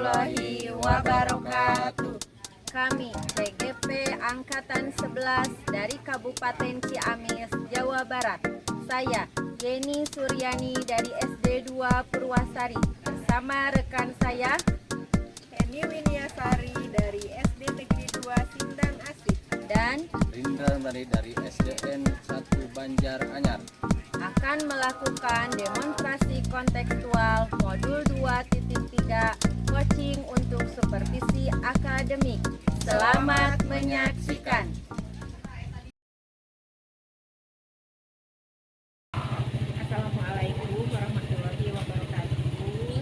warahmatullahi wabarakatuh. Kami CGP Angkatan 11 dari Kabupaten Ciamis, Jawa Barat. Saya Yeni Suryani dari SD 2 Purwasari bersama rekan saya Eni Winiasari dari SD Negeri 2 Sindang Asih dan Rindra dari SDN 1 Banjar Anyar akan melakukan demonstrasi kontekstual modul 2.3 coaching untuk supervisi akademik. Selamat menyaksikan. Assalamualaikum warahmatullahi wabarakatuh.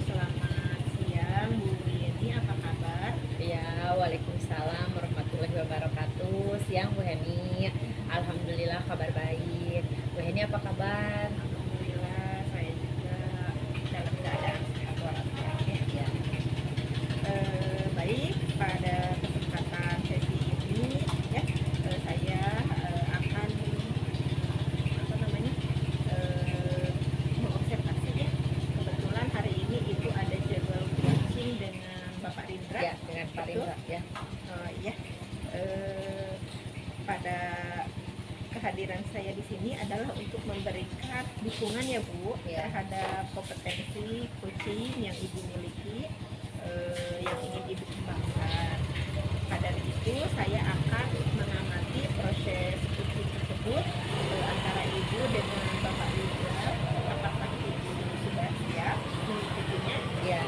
Selamat siang Bu Yeni, apa kabar? Ya, waalaikumsalam warahmatullahi wabarakatuh. Siang Bu Heni. Alhamdulillah kabar baik. Bu Heni apa kabar? Alhamdulillah saya juga dalam keadaan sehat walafiat ya. Baik, pada kesempatan sesi ini ya saya akan mengobservasi ya. Kebetulan hari ini Ibu ada jadwal coaching dengan Bapak Rindra. Ya, dengan Pak Rindra ya. Iya. Pada kehadiran saya di sini adalah untuk memberikan dukungan ya Bu Ya. terhadap kompetensi coaching yang Ibu miliki, yang ingin Ibu kembangkan. Pada itu saya akan mengamati proses coaching tersebut antara Ibu dengan Bapak Rindra. Apakah Ibu sudah siap mengikutinya? Ya,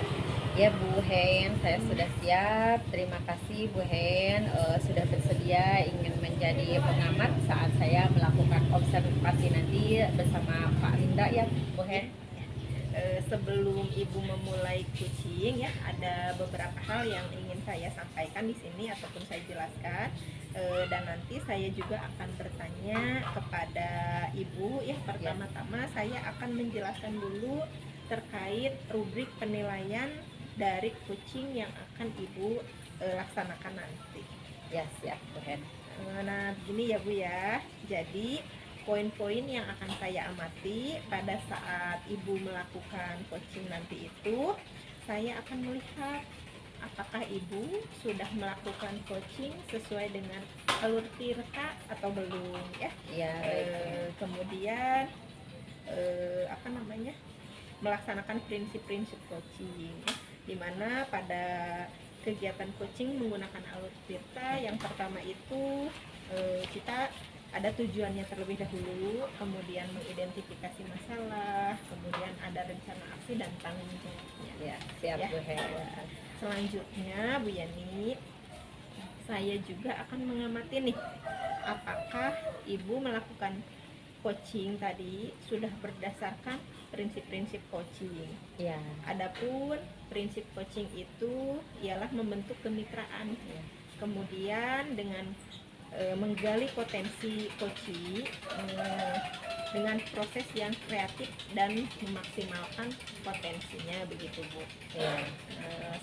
ya Bu Hen, saya sudah siap. Terima kasih Bu Hen sudah bersedia ingin menjadi pengamat saat saya melakukan observasi nanti bersama Pak Rindra ya Bu Hen. Sebelum Ibu memulai coaching ya, ada beberapa hal yang ingin saya sampaikan di sini ataupun saya jelaskan, dan nanti saya juga akan bertanya kepada Ibu ya. Pertama-tama saya akan menjelaskan dulu terkait rubrik penilaian dari coaching yang akan Ibu laksanakan nanti. Ya, siap Bu Hen. Nah, begini ya Bu ya. Jadi poin-poin yang akan saya amati pada saat Ibu melakukan coaching nanti itu, saya akan melihat apakah Ibu sudah melakukan coaching sesuai dengan alur tirta atau belum ya. Ya, Kemudian melaksanakan prinsip-prinsip coaching ya, di mana pada kegiatan coaching menggunakan alur tirta yang pertama itu kita ada tujuannya terlebih dahulu, kemudian mengidentifikasi masalah, kemudian ada rencana aksi dan tanggung jawabnya. ya, siap Ya. Bu Hen. Selanjutnya Bu Yani, saya juga akan mengamati nih apakah Ibu melakukan coaching tadi sudah berdasarkan prinsip-prinsip coaching. Ya, Adapun prinsip coaching itu ialah membentuk kemitraan. Kemudian dengan menggali potensi coaching dengan proses yang kreatif dan memaksimalkan potensinya, begitu Bu. ya,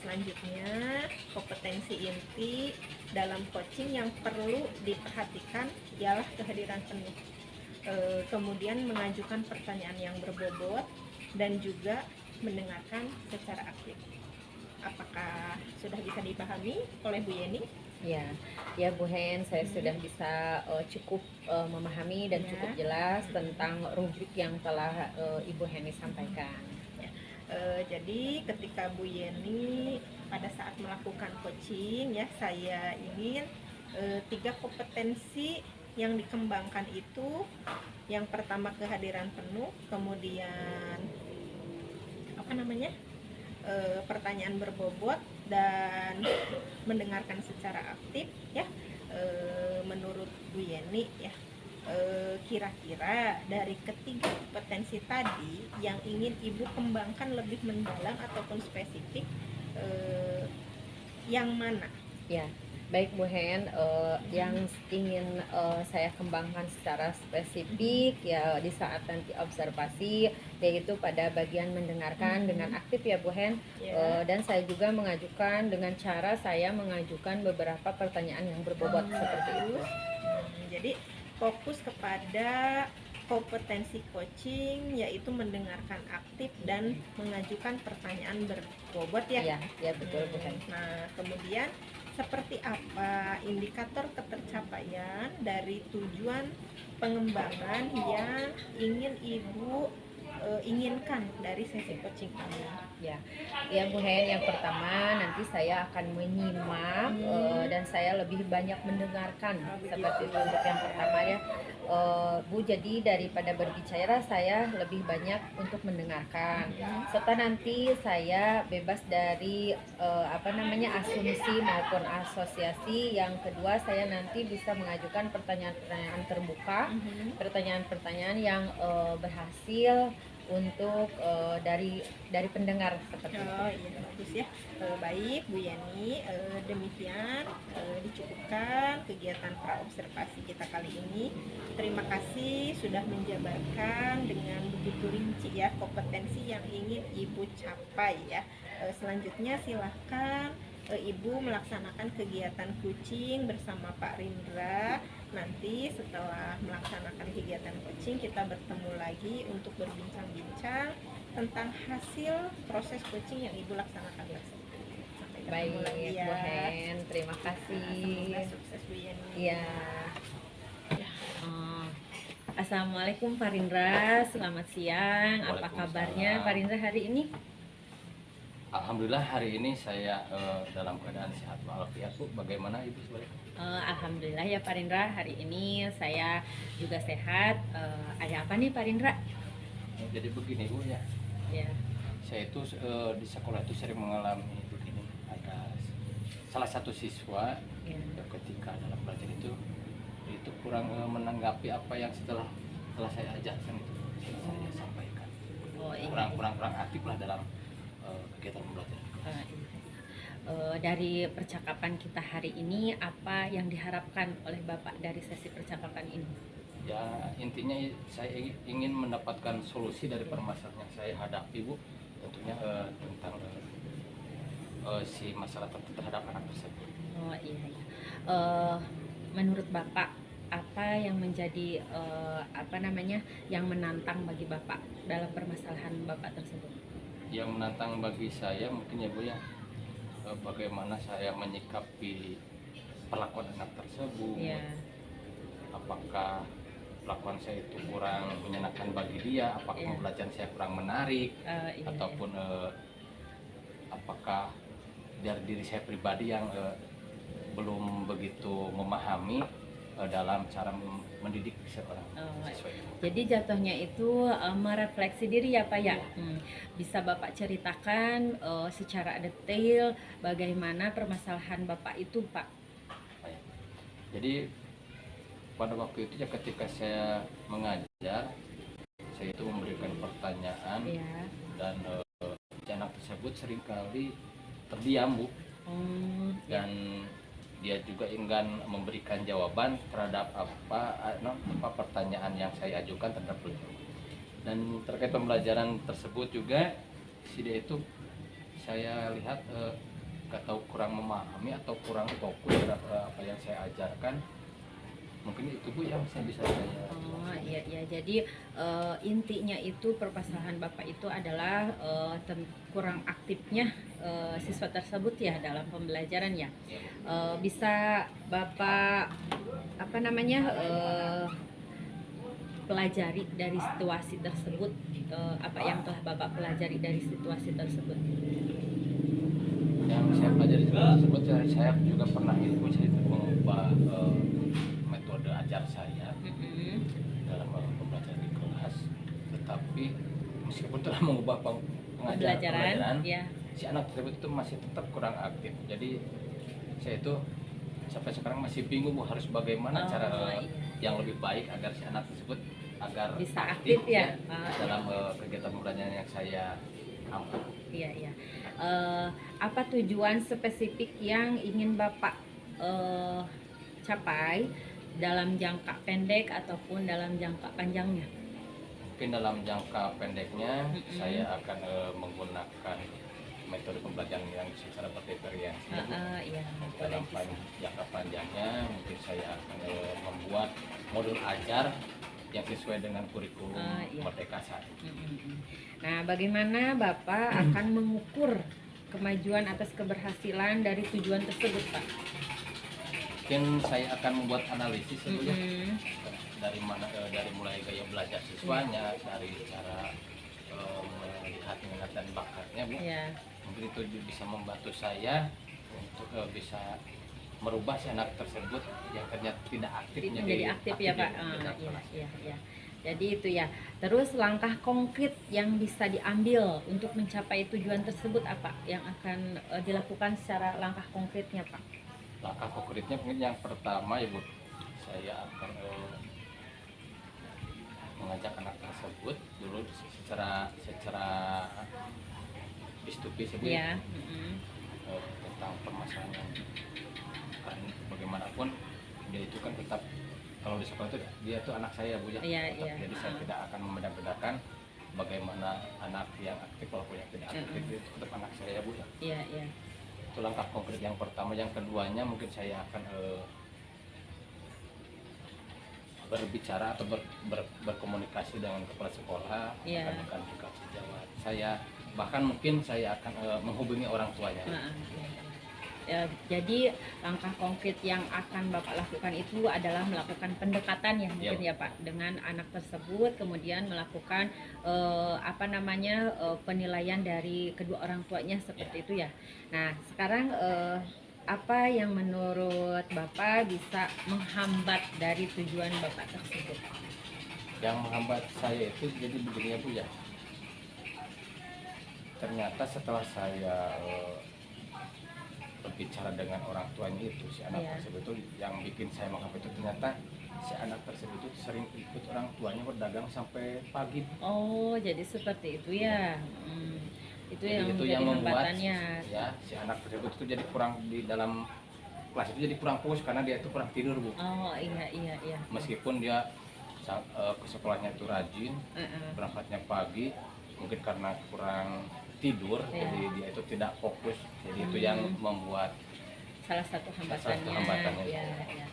Selanjutnya kompetensi inti dalam coaching yang perlu diperhatikan ialah kehadiran penuh. Kemudian mengajukan pertanyaan yang berbobot dan juga mendengarkan secara aktif. Apakah sudah bisa dipahami oleh Bu Yeni? ya, ya Bu Hen, saya sudah bisa cukup memahami dan Ya. cukup jelas tentang rubrik yang telah Ibu Heni sampaikan. Jadi ketika Bu Yeni pada saat melakukan coaching ya, saya ingin 3 kompetensi yang dikembangkan itu, yang pertama kehadiran penuh, kemudian pertanyaan berbobot dan mendengarkan secara aktif ya. Menurut Bu Yeni ya, kira-kira dari ketiga kompetensi tadi yang ingin Ibu kembangkan lebih mendalam ataupun spesifik, yang mana? Ya, baik Bu Hen, yang ingin saya kembangkan secara spesifik ya di saat nanti observasi, yaitu pada bagian mendengarkan dengan aktif ya Bu Hen. Ya. Dan saya juga mengajukan dengan cara saya mengajukan beberapa pertanyaan yang berbobot seperti itu. Jadi fokus kepada kompetensi coaching yaitu mendengarkan aktif dan mengajukan pertanyaan berbobot ya. Iya, ya betul Bu Hen. Nah, kemudian seperti apa indikator ketercapaian dari tujuan pengembangan yang ingin Ibu inginkan dari sesi coaching ini? Ya, ya Bu Hen, yang pertama nanti saya akan menyimak dan saya lebih banyak mendengarkan seperti itu untuk yang pertama ya. Bu, jadi daripada berbicara saya lebih banyak untuk mendengarkan. Serta nanti saya bebas dari asumsi maupun asosiasi. Yang kedua, saya nanti bisa mengajukan pertanyaan-pertanyaan terbuka, pertanyaan-pertanyaan yang berhasil untuk dari pendengar seperti itu. Oh iya, bagus ya. Baik Bu Yani, demikian dicukupkan kegiatan praobservasi kita kali ini. Terima kasih sudah menjabarkan dengan begitu rinci ya kompetensi yang ingin Ibu capai ya. Selanjutnya silahkan Ibu melaksanakan kegiatan coaching bersama Pak Rindra. Nanti setelah melaksanakan kegiatan coaching kita bertemu lagi untuk berbincang-bincang tentang hasil proses coaching yang Ibu laksanakan tersebut. Sampai ketemu Baik lagi ya. Bu Hen, terima kasih. Semoga sukses Bu Yani. Iya. Assalamualaikum Pak Rindra, selamat siang. Apa kabarnya Pak Rindra hari ini? Alhamdulillah hari ini saya dalam keadaan sehat walafiat Bu. Bagaimana Ibu sebenarnya? Alhamdulillah ya Pak Rindra, hari ini saya juga sehat. Ada apa nih Pak Rindra? Jadi begini Bu ya. Ya. Saya itu di sekolah itu sering mengalami begini. Ada salah satu siswa Ya. ketika dalam belajar itu kurang menanggapi apa yang setelah saya ajarkan itu saya sampaikan. Oh, iya. kurang aktif lah dalam kegiatan pembelajaran. Dari percakapan kita hari ini, apa yang diharapkan oleh Bapak dari sesi percakapan ini? Ya intinya saya ingin mendapatkan solusi dari permasalahan yang saya hadapi Bu, tentunya tentang si masalah terhadap anak tersebut. Oh iya ya. Menurut Bapak, apa yang menjadi yang menantang bagi Bapak dalam permasalahan Bapak tersebut? Yang menantang bagi saya mungkin ya Bu ya, bagaimana saya menyikapi perlakuan anak tersebut. Ya. Apakah perlakuan saya itu kurang menyenangkan bagi dia, apakah Iya. pembelajaran saya kurang menarik, Iya. ataupun apakah dari diri saya pribadi yang belum begitu memahami dalam cara mendidik seorang siswa itu. Jadi jatuhnya itu merefleksi diri ya Pak ya. Bisa Bapak ceritakan secara detail bagaimana permasalahan Bapak itu Pak? Baik. Jadi pada waktu itu ya ketika saya mengajar, saya itu memberikan pertanyaan Ya. dan anak tersebut seringkali terdiam Bu, dan dia juga enggan memberikan jawaban terhadap apa pertanyaan yang saya ajukan terhadap beliau. Dan terkait pembelajaran tersebut juga si dia itu saya lihat gak tahu kurang memahami atau kurang fokus terhadap apa yang saya ajarkan. Mungkin itu Bu yang saya bisa saya. Oh iya iya, jadi intinya itu permasalahan Bapak itu adalah kurang aktifnya siswa tersebut ya dalam pembelajaran ya. Bisa Bapak pelajari dari situasi tersebut, apa yang telah Bapak pelajari dari situasi tersebut? Yang saya pelajari tersebut saya juga pernah ilmu saya mengubah metode ajar saya dalam pembelajaran di kelas, tetapi meskipun telah mengubah pembelajaran ya. Si anak tersebut itu masih tetap kurang aktif. Jadi saya itu sampai sekarang masih bingung Bu, harus bagaimana cara yang lebih baik agar si anak tersebut agar bisa aktif ya dalam kegiatan pembelajaran yang saya ampuh. Iya iya. Apa tujuan spesifik yang ingin Bapak capai dalam jangka pendek ataupun dalam jangka panjangnya? Mungkin dalam jangka pendeknya saya akan menggunakan metode pembelajaran yang secara bervariasi. Iya. Dalam jangka panjangnya mungkin saya akan membuat modul ajar yang sesuai dengan kurikulum Iya. Merdeka saat ini. Nah, bagaimana Bapak akan mengukur kemajuan atas keberhasilan dari tujuan tersebut, Pak? Mungkin saya akan membuat analisis ya, Bu, ya. Mm-mm. Dari mana dari mulai gaya belajar siswanya, dari cara melihat minat dan bakatnya, Bu. Ya, Mungkin itu bisa membantu saya untuk bisa merubah si anak tersebut yang ternyata tidak aktif menjadi aktif ya, Pak. jadi Iya, iya, iya. Jadi itu ya. Terus langkah konkret yang bisa diambil untuk mencapai tujuan tersebut apa yang akan dilakukan secara langkah konkretnya, Pak? Langkah konkretnya mungkin yang pertama ya, Bu, saya akan mengajak anak tersebut dulu secara face to face ya, Bu, Ya. tentang permasalahan. Kan bagaimanapun dia itu kan tetap, kalau di sekolah itu dia itu anak saya, Bu, ya. Iya, Tetap, iya. jadi saya tidak akan membeda-bedakan bagaimana anak yang aktif walaupun yang tidak aktif itu tetap anak saya, Bu, ya. Iya, iya. Itu langkah konkret yang pertama. Yang keduanya mungkin saya akan berbicara atau berkomunikasi dengan kepala sekolah, Iya. akan juga sejawat saya, bahkan mungkin saya akan menghubungi orang tuanya. Ya, jadi langkah konkret yang akan Bapak lakukan itu adalah melakukan pendekatan ya mungkin ya Pak dengan anak tersebut, kemudian melakukan penilaian dari kedua orang tuanya seperti itu ya. Nah sekarang apa yang menurut Bapak bisa menghambat dari tujuan Bapak tersebut? Yang menghambat saya itu jadi begini ya, Bu, ya. Ternyata setelah saya berbicara dengan orang tuanya itu, si anak tersebut itu yang bikin saya menghambat itu ternyata si anak tersebut itu sering ikut orang tuanya berdagang sampai pagi. Oh, jadi seperti itu ya. Itu Jadi yang itu menjadi yang membuat hambatannya. ya si anak tersebut itu jadi kurang di dalam kelas itu jadi kurang fokus karena dia itu kurang tidur, Bu. Oh iya, iya, iya. Meskipun dia ke sekolahnya itu rajin, berangkatnya pagi, mungkin karena kurang tidur, jadi dia itu tidak fokus. Jadi itu yang membuat salah satu hambatannya. hambatannya. Ya, ya.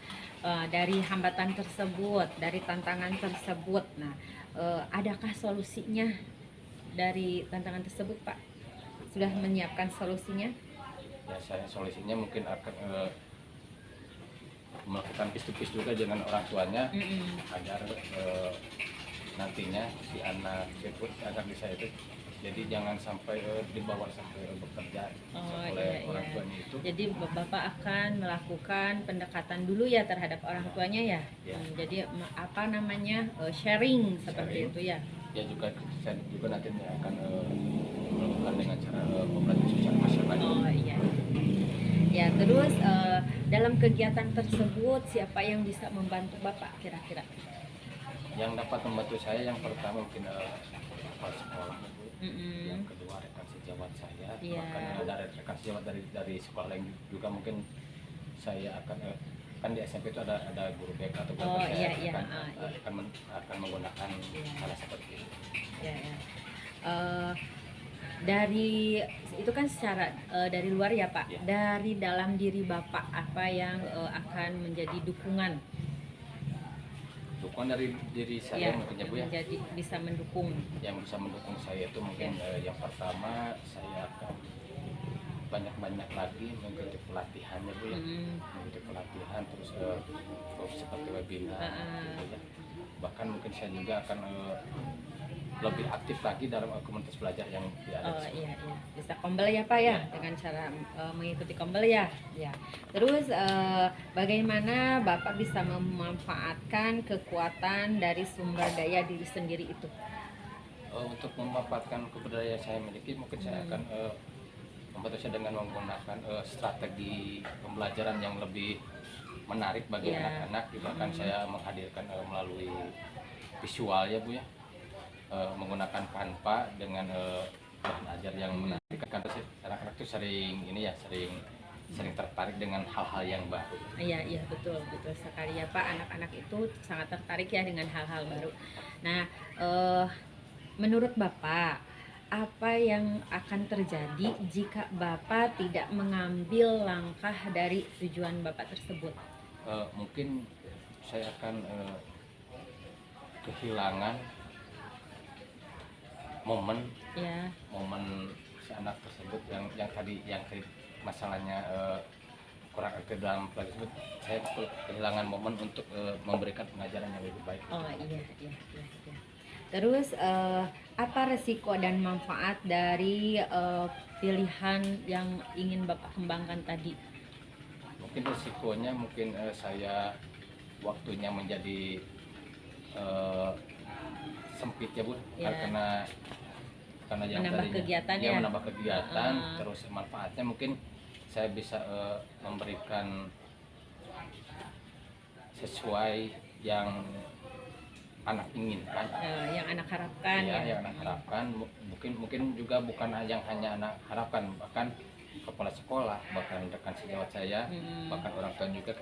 Dari hambatan tersebut, dari tantangan tersebut, nah adakah solusinya dari tantangan tersebut, Pak? Sudah menyiapkan solusinya? Ya, saya solusinya mungkin akan melakukan face-to-face juga dengan orang tuanya, agar nantinya si anak itu agar bisa itu jadi jangan sampai dibawa sampai bekerja oleh orang tuanya itu. Jadi Bapak akan melakukan pendekatan dulu ya terhadap orang tuanya ya. Jadi sharing seperti itu ya. Ya juga saya juga nanti akan melakukan dengan cara pembelajaran sosial masyarakat. Oh iya. Ya terus dalam kegiatan tersebut siapa yang bisa membantu Bapak kira-kira? Yang dapat membantu saya yang pertama mungkin kepala sekolah, Bu. Yang kedua rekan sejawat saya, bahkan ada rekan sejawat dari sekolah lain juga mungkin saya akan kan di SMP itu ada guru BK atau guru akan menggunakan cara seperti itu. Ya, ya. Dari itu kan secara dari luar ya Pak. Ya. Dari dalam diri Bapak apa yang akan menjadi dukungan? Dukungan dari diri saya mungkin ya, Bu, ya. Menjadi bisa mendukung. Yang bisa mendukung saya itu mungkin yang pertama saya akan banyak lagi mengikuti pelatihannya, Bu, ya. Mengikuti pelatihan terus seperti webinar gitu ya. Bahkan mungkin saya juga akan lebih aktif lagi dalam komunitas belajar yang ada. Oh iya, iya, bisa kombel ya Pak ya, dengan cara mengikuti kombel ya. Ya. Terus bagaimana Bapak bisa memanfaatkan kekuatan dari sumber daya diri sendiri itu? Untuk memanfaatkan kebudayaan saya miliki mungkin saya akan membantu saya dengan menggunakan strategi pembelajaran yang lebih menarik bagi anak-anak. Bahkan saya menghadirkan melalui visual ya, Bu, ya. Menggunakan Canva dengan bahan ajar yang menarik, karena anak-anak itu sering tertarik dengan hal-hal yang baru. Iya betul sekali ya Pak, anak-anak itu sangat tertarik ya dengan hal-hal baru. Nah menurut Bapak apa yang akan terjadi jika Bapak tidak mengambil langkah dari tujuan Bapak tersebut? Mungkin saya akan kehilangan momen Ya. si anak tersebut yang tadi masalahnya kurang aktif dalam pelajaran tersebut. Saya kehilangan momen untuk memberikan pengajaran yang lebih baik. Oh iya, iya, iya, iya. Terus apa resiko dan manfaat dari pilihan yang ingin Bapak kembangkan tadi? Mungkin resikonya saya waktunya menjadi sempit ya Bu, Ya. karena yang Menambah tadinya kegiatan ya ya? menambah kegiatan. Ah. Terus manfaatnya mungkin saya bisa memberikan sesuai yang anak inginkan, Yang anak harapkan ya, ya? yang anak harapkan. Mungkin juga bukan yang hanya anak harapkan, bahkan kepala sekolah, bahkan rekan sejawat saya, bahkan orang tua juga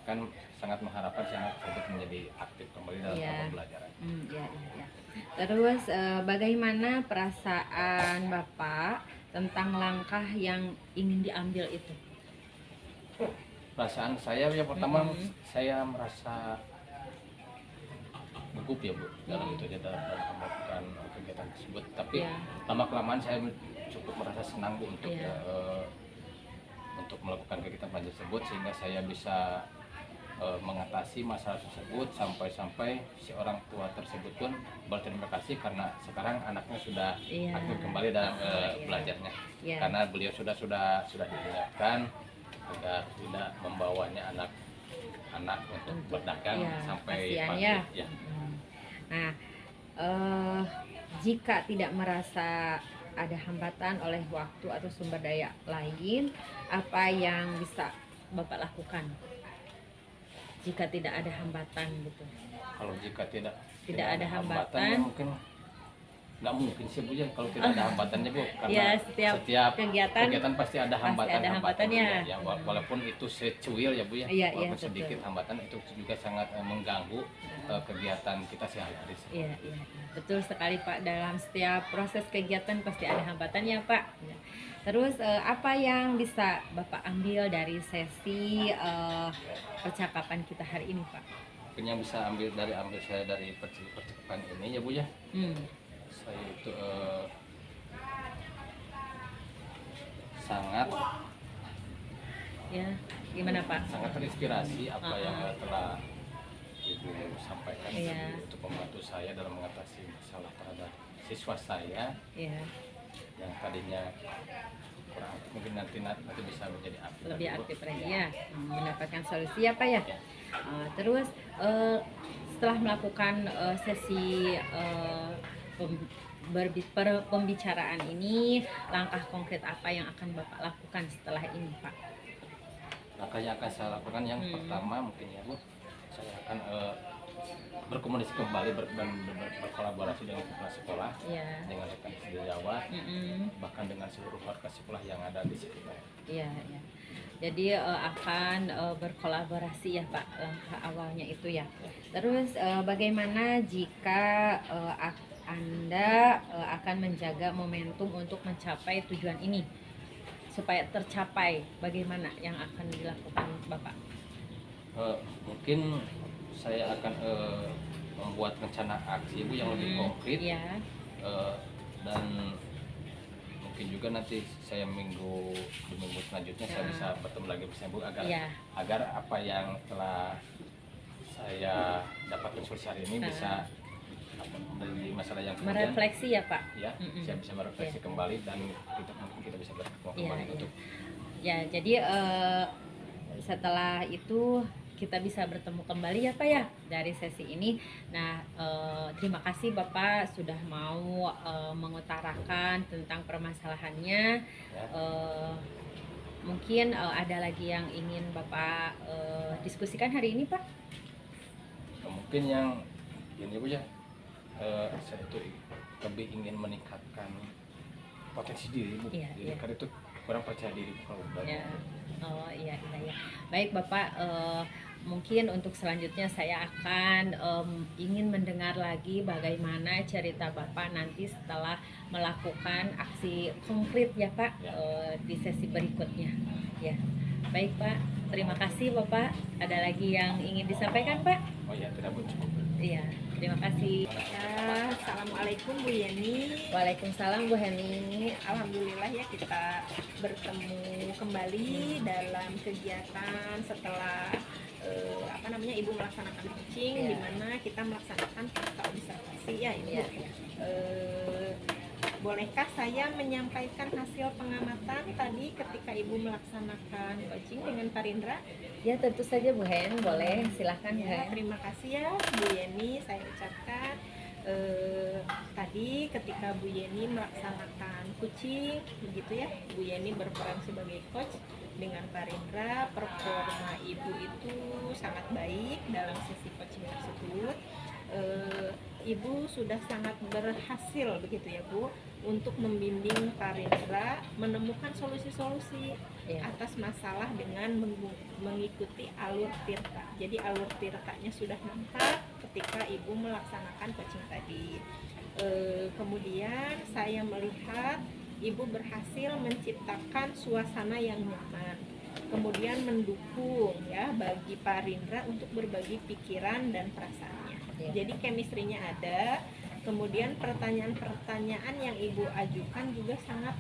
kan sangat mengharapkan si anak tersebut menjadi aktif kembali dalam Iya. pembelajaran. Ya, ya, ya. Terus bagaimana perasaan Bapak tentang langkah yang ingin diambil itu? Perasaan saya ya pertama saya merasa gugup ya Bu dalam itu dalam melakukan kegiatan tersebut. Tapi Ya. lama kelamaan saya cukup merasa senang Bu untuk Ya. untuk melakukan kegiatan pelajaran tersebut, sehingga saya bisa mengatasi masalah tersebut sampai si orang tua tersebut pun berterima kasih karena sekarang anaknya sudah Iya. aktif kembali dalam Iya. belajarnya. Ya. Karena beliau sudah diingatkan agar tidak membawanya anak untuk berdagang Ya, sampai kasihan pagi. ya. Ya. Nah, jika tidak merasa ada hambatan oleh waktu atau sumber daya lain, apa yang bisa Bapak lakukan jika tidak ada hambatan gitu? Kalau jika tidak Ada ya hambatan, mungkin nggak mungkin sih Bu ya kalau tidak ada hambatannya Bu, karena ya, setiap kegiatan pasti ada pasti ada hambatan hambatannya. ya, walaupun itu secuil ya Bu ya, Iya, walaupun betul. sedikit hambatan itu juga sangat mengganggu kegiatan kita sehari-hari. Iya, iya, betul sekali Pak. Dalam setiap proses kegiatan pasti ada hambatannya Pak. Ya. Terus apa yang bisa Bapak ambil dari sesi percakapan kita hari ini Pak? Mungkin yang bisa ambil saya dari percakapan ini ya Bu ya, saya itu sangat Ya, gimana Pak? sangat terinspirasi apa yang telah Ibu sampaikan Iya. tadi untuk membantu saya dalam mengatasi masalah terhadap siswa saya Ya, yang tadinya kurang aktif, mungkin nanti bisa menjadi aktif lebih lagi, Bu. aktif lagi ya, mendapatkan solusi ya Pak ya. Terus setelah melakukan sesi pembicaraan ini, langkah konkret apa yang akan Bapak lakukan setelah ini Pak? Langkah yang akan saya lakukan yang pertama mungkin ya Bu, saya akan berkomunikasi kembali dan berkolaborasi dengan kepala sekolah, Ya. dengan rekan sejawat, bahkan dengan seluruh warga sekolah yang ada di sekitar. Iya, ya. Jadi akan berkolaborasi ya Pak, langkah awalnya itu ya. Terus bagaimana jika Anda akan menjaga momentum untuk mencapai tujuan ini supaya tercapai? Bagaimana yang akan dilakukan Bapak? Mungkin saya akan membuat rencana aksi Bu yang lebih konkret, Ya. dan mungkin juga nanti saya di minggu selanjutnya saya bisa bertemu lagi bersama Bu agar apa yang telah saya dapatkan solusi hari ini bisa menjadi masalah yang kemudian Merefleksi ya Pak. ya saya bisa merefleksi kembali dan kita bisa bertemu kembali untuk Ya, jadi setelah itu kita bisa bertemu kembali ya Pak ya dari sesi ini. Nah, terima kasih Bapak sudah mau mengutarakan tentang permasalahannya. ya. Mungkin ada lagi yang ingin Bapak diskusikan hari ini Pak? Mungkin yang ini Bu ya, saya itu lebih ingin meningkatkan potensi diri Bu. Iya, Jadi iya. karena itu kurang percaya diri kalau belajar. Ya. Oh iya, iya, ya. Baik Bapak, mungkin untuk selanjutnya saya akan ingin mendengar lagi bagaimana cerita Bapak nanti setelah melakukan aksi konkret ya Pak, Ya. di sesi berikutnya. Ya, baik Pak. Terima kasih Bapak. Ada lagi yang ingin disampaikan Pak? Oh ya, tidak Bu, cukup. Iya. Terima kasih. Ya, Assalamualaikum Bu Yeni. Waalaikumsalam Bu Heni. Alhamdulillah ya kita bertemu kembali dalam kegiatan setelah Ibu melaksanakan coaching, Ya. di mana kita melaksanakan praktek observasi ya Ibu. Ya. Bolehkah saya menyampaikan hasil pengamatan tadi ketika Ibu melaksanakan coaching dengan Pak Rindra? Ya tentu saja Bu Hen, boleh silahkan Bu Ya, Hen. terima kasih ya Bu Yeni, saya ucapkan tadi ketika Bu Yeni melaksanakan coaching begitu ya, Bu Yeni berperan sebagai coach dengan Pak Rindra, performa Ibu itu sangat baik dalam sesi coaching tersebut. Ibu sudah sangat berhasil begitu ya Bu untuk membimbing Pak Rindra menemukan solusi-solusi Ya. atas masalah dengan mengikuti alur tirta. Jadi alur tirtanya sudah nampak ketika Ibu melaksanakan coaching tadi. Kemudian saya melihat Ibu berhasil menciptakan suasana yang nyaman. Kemudian mendukung ya bagi Pak Rindra untuk berbagi pikiran dan perasaannya. Ya. Jadi chemistry-nya ada. Kemudian pertanyaan-pertanyaan yang Ibu ajukan juga sangat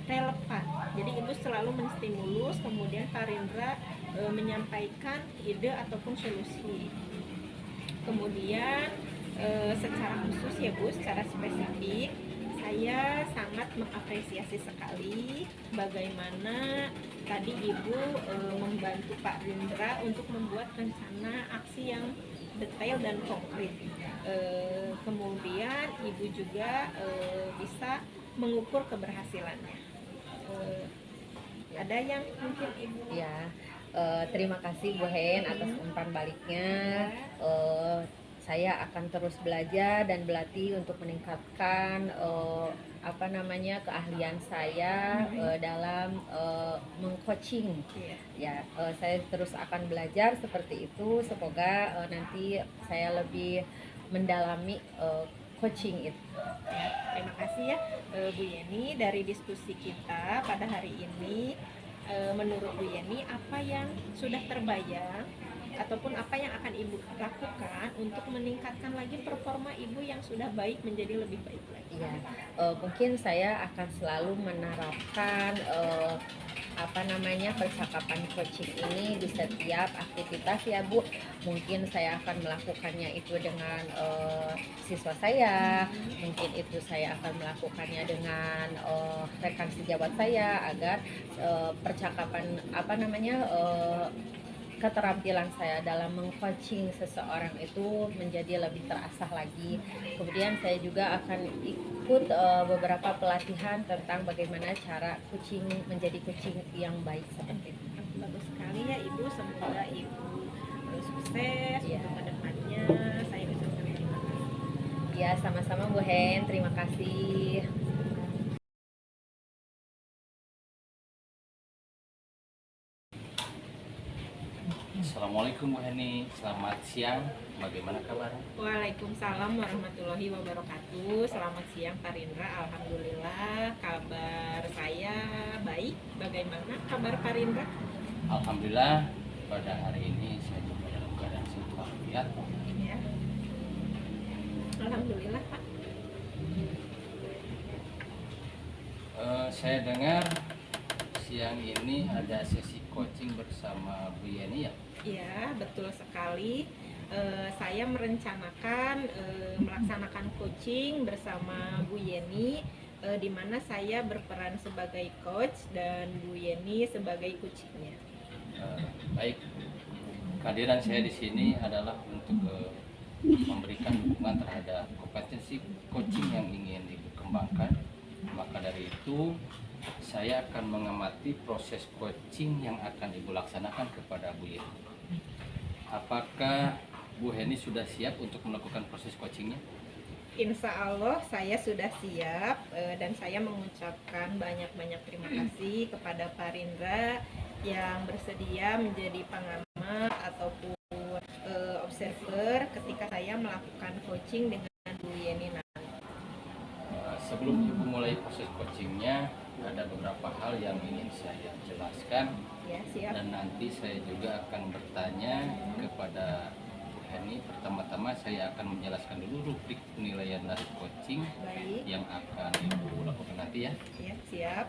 relevan. Jadi Ibu selalu menstimulus, kemudian Pak Rindra menyampaikan ide ataupun solusi. Kemudian secara khusus ya Bu, secara spesifik saya sangat mengapresiasi sekali bagaimana tadi Ibu membantu Pak Rindra untuk membuat rencana aksi yang detail dan konkret. Kemudian Ibu juga bisa mengukur keberhasilannya. Ada yang mungkin Ibu? Ya, terima kasih Bu Hen atas umpan baliknya. Saya akan terus belajar dan berlatih untuk meningkatkan keahlian saya dalam mengcoaching. Iya. Ya, saya terus akan belajar seperti itu. Semoga nanti saya lebih mendalami coaching itu. Ya, terima kasih ya Bu Yeni, dari diskusi kita pada hari ini. Menurut Bu Yeni, apa yang sudah terbayang ataupun apa yang akan Ibu lakukan untuk meningkatkan lagi performa Ibu yang sudah baik menjadi lebih baik lagi? Ya, mungkin saya akan selalu menerapkan percakapan coaching ini di setiap aktivitas ya Bu. Mungkin saya akan melakukannya itu dengan siswa saya, mungkin itu saya akan melakukannya dengan rekan sejawat saya agar percakapan keterampilan saya dalam mengcoaching seseorang itu menjadi lebih terasah lagi. Kemudian saya juga akan ikut beberapa pelatihan tentang bagaimana cara coaching menjadi coaching yang baik seperti itu. Bagus sekali ya Ibu, semoga Ibu sukses Ya. untuk kedepannya. Saya ucapkan terima kasih. Ya, sama-sama Bu Hen, terima kasih. Assalamualaikum Bu Heni, selamat siang. Bagaimana kabarnya? Waalaikumsalam warahmatullahi wabarakatuh. Selamat siang Pak Rindra. Alhamdulillah kabar saya baik. Bagaimana kabar Pak Rindra? Alhamdulillah pada hari ini saya juga dalam keadaan sehat walafiat. Ya. Alhamdulillah Pak. Saya dengar siang ini ada sesi coaching bersama Bu Yeni ya? Ya, betul sekali. Saya merencanakan melaksanakan coaching bersama Bu Yeni, di mana saya berperan sebagai coach dan Bu Yeni sebagai coachingnya. Baik, kehadiran saya di sini adalah untuk memberikan dukungan terhadap kompetensi coaching yang ingin dikembangkan. Maka dari itu saya akan mengamati proses coaching yang akan Ibu laksanakan kepada Bu Yeni. Apakah Bu Heni sudah siap untuk melakukan proses coachingnya? Insya Allah saya sudah siap, dan saya mengucapkan banyak-banyak terima kasih kepada Pak Rindra yang bersedia menjadi pengamat ataupun observer ketika saya melakukan coaching dengan Bu Yeni. Sebelum Ibu mulai proses coachingnya, ada beberapa hal yang ingin saya jelaskan. Ya, siap. Dan nanti saya juga akan bertanya kepada Bu Heni, pertama-tama saya akan menjelaskan dulu rubrik penilaian dari coaching Baik. yang akan Ibu lakukan nanti ya. Ya, siap.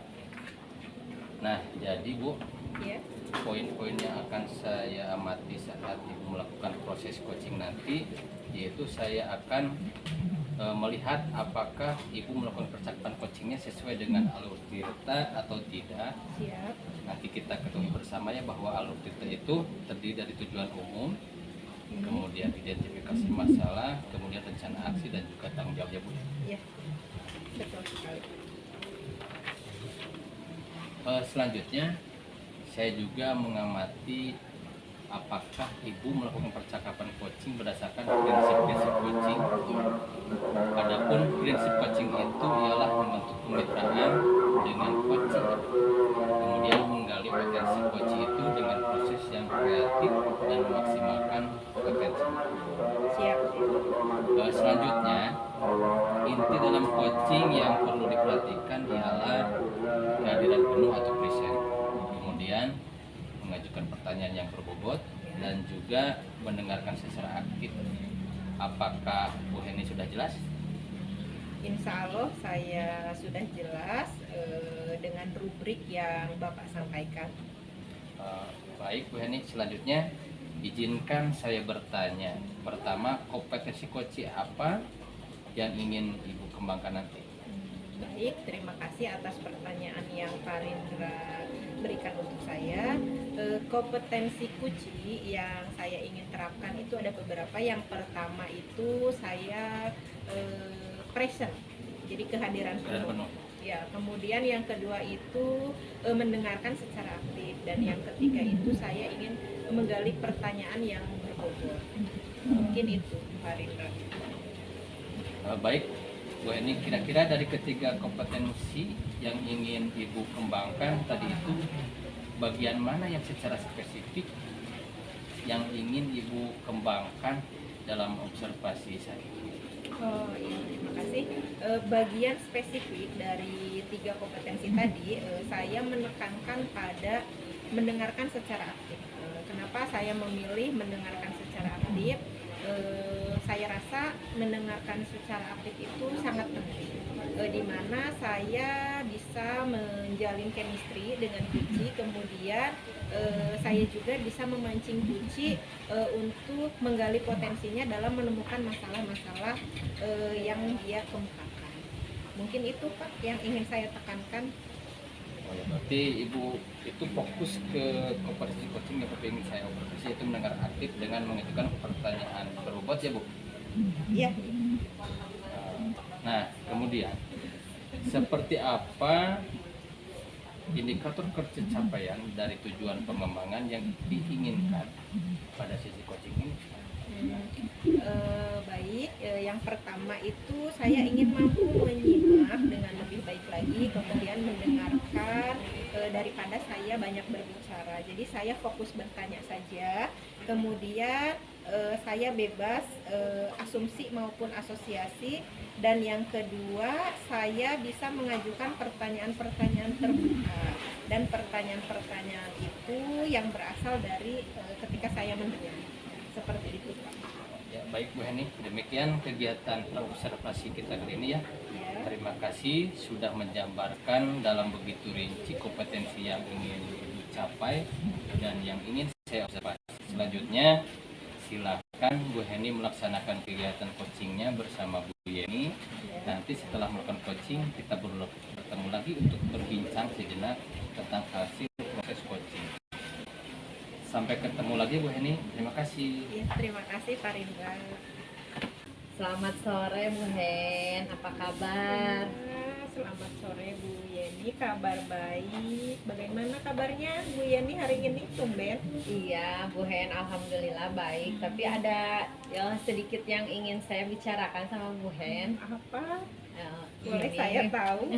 Nah, jadi Bu, Ya. poin-poin yang akan saya amati saat Ibu melakukan proses coaching nanti, yaitu saya akan melihat apakah Ibu melakukan percakapan coachingnya sesuai dengan alur cerita atau tidak. Siap. Nanti kita ketahui bersama ya bahwa alur cerita itu terdiri dari tujuan umum, kemudian identifikasi masalah, kemudian rencana aksi dan juga tanggung jawab ya Bu. Ya. Betul sekali. Selanjutnya saya juga mengamati apakah Ibu melakukan percakapan coaching berdasarkan prinsip-prinsip coaching. Adapun prinsip coaching itu ialah membentuk kemitraan dengan coach, kemudian menggali potensi coach itu dengan proses yang kreatif dan memaksimalkan potensi. Siap. Selanjutnya, inti dalam coaching yang perlu diperhatikan ialah kehadiran penuh atau present. Kemudian mengajukan pertanyaan yang berbobot dan juga mendengarkan secara aktif. Apakah Bu Heni sudah jelas? Insya Allah saya sudah jelas dengan rubrik yang Bapak sampaikan. Baik Bu Heni, selanjutnya izinkan saya bertanya. Pertama, kompetensi coaching apa yang ingin Ibu kembangkan nanti? Baik, terima kasih atas pertanyaan yang Pak Rindra berikan untuk saya. Kompetensi kunci yang saya ingin terapkan itu ada beberapa. Yang pertama itu saya present, jadi kehadiran penuh. Ya, kemudian yang kedua itu mendengarkan secara aktif, dan yang ketiga itu saya ingin menggali pertanyaan yang berbobot. Mungkin itu, Pak Rindra. Baik Bu Heni, kira-kira dari ketiga kompetensi yang ingin Ibu kembangkan tadi itu, bagian mana yang secara spesifik yang ingin Ibu kembangkan dalam observasi saya? Oh iya, terima kasih. Bagian spesifik dari tiga kompetensi tadi, saya menekankan pada mendengarkan secara aktif. Kenapa saya memilih mendengarkan secara aktif? Saya rasa mendengarkan secara aktif itu sangat penting, di mana saya bisa menjalin chemistry dengan Guci, kemudian saya juga bisa memancing Guci untuk menggali potensinya dalam menemukan masalah-masalah yang dia kemukakan. Mungkin itu Pak yang ingin saya tekankan. Berarti Ibu itu fokus ke kompetensi coaching yang ingin saya observasi, yaitu mendengar aktif dengan mengajukan pertanyaan berbobot ya Bu? Iya. Nah, kemudian seperti apa indikator pencapaian dari tujuan pengembangan yang diinginkan pada sesi coaching ini? Baik, yang pertama itu saya ingin mampu menyimak dengan lebih baik lagi, kemudian mendengarkan daripada saya banyak berbicara. Jadi saya fokus bertanya saja, kemudian saya bebas asumsi maupun asosiasi, dan yang kedua saya bisa mengajukan pertanyaan-pertanyaan terbuka, dan pertanyaan-pertanyaan itu yang berasal dari ketika saya mendengar. Seperti itu Pak. Ya, baik Bu Heni, demikian kegiatan observasi kita kali ini ya. Ya. Terima kasih sudah menjabarkan dalam begitu rinci kompetensi yang ingin dicapai dan yang ingin saya observasi. Selanjutnya silakan Bu Heni melaksanakan kegiatan coachingnya bersama Bu Yeni. Nanti setelah melakukan coaching kita bertemu lagi untuk berbincang sejenak tentang hasil proses coaching. Sampai ketemu lagi Bu Heni, terima kasih. Ya, terima kasih Pak Rindra. Selamat sore Bu Hen, apa kabar? Selamat sore Bu Yeni, kabar baik. Bagaimana kabarnya Bu Yeni hari ini, tumben? Iya Bu Hen, alhamdulillah baik. Tapi ada ya sedikit yang ingin saya bicarakan sama Bu Hen. Apa? Eh, Boleh ini. saya tahu?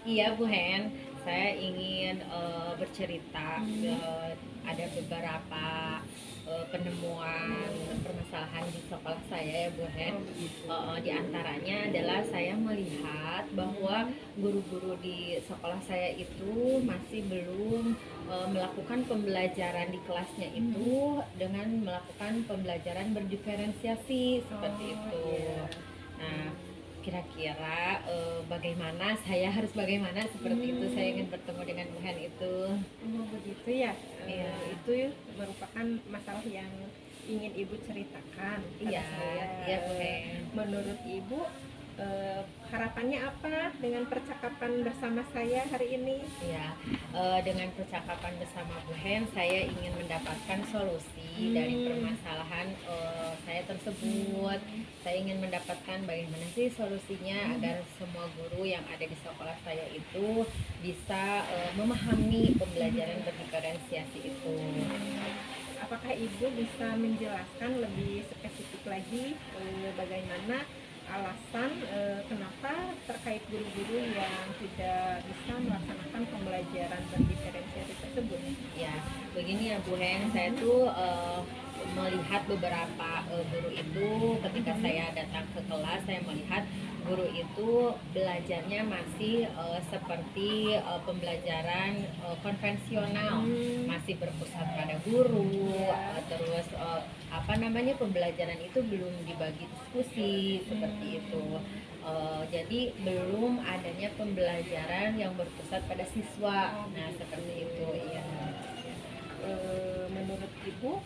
Iya Bu Hen, saya ingin bercerita. Ada beberapa penemuan permasalahan di sekolah saya ya Bu Hen. Di antaranya adalah saya melihat bahwa guru-guru di sekolah saya itu masih belum melakukan pembelajaran di kelasnya itu dengan melakukan pembelajaran berdiferensiasi seperti itu. Nah, kira-kira bagaimana saya harus bagaimana seperti itu, saya ingin bertemu dengan Bu Hen itu. Oh, begitu ya. Iya. Itu merupakan masalah yang ingin Ibu ceritakan pada Iya, saya. iya Bu Hen. Menurut Ibu, harapannya apa dengan percakapan bersama saya hari ini? Ya, dengan percakapan bersama Bu Hen, saya ingin mendapatkan solusi dari permasalahan saya tersebut. Saya ingin mendapatkan bagaimana sih solusinya agar semua guru yang ada di sekolah saya itu bisa memahami pembelajaran berdiferensiasi itu. Apakah Ibu bisa menjelaskan lebih spesifik lagi bagaimana alasan kenapa terkait guru-guru yang tidak bisa melaksanakan pembelajaran berdiferensiasi tersebut? Ya, begini ya Bu Hen, saya tuh melihat beberapa guru itu ketika saya datang ke kelas, saya melihat guru itu belajarnya masih seperti pembelajaran konvensional, masih berpusat pada guru, terus pembelajaran itu belum dibagi diskusi seperti itu. Jadi belum adanya pembelajaran yang berpusat pada siswa. Nah, seperti itu ya. Menurut Ibu,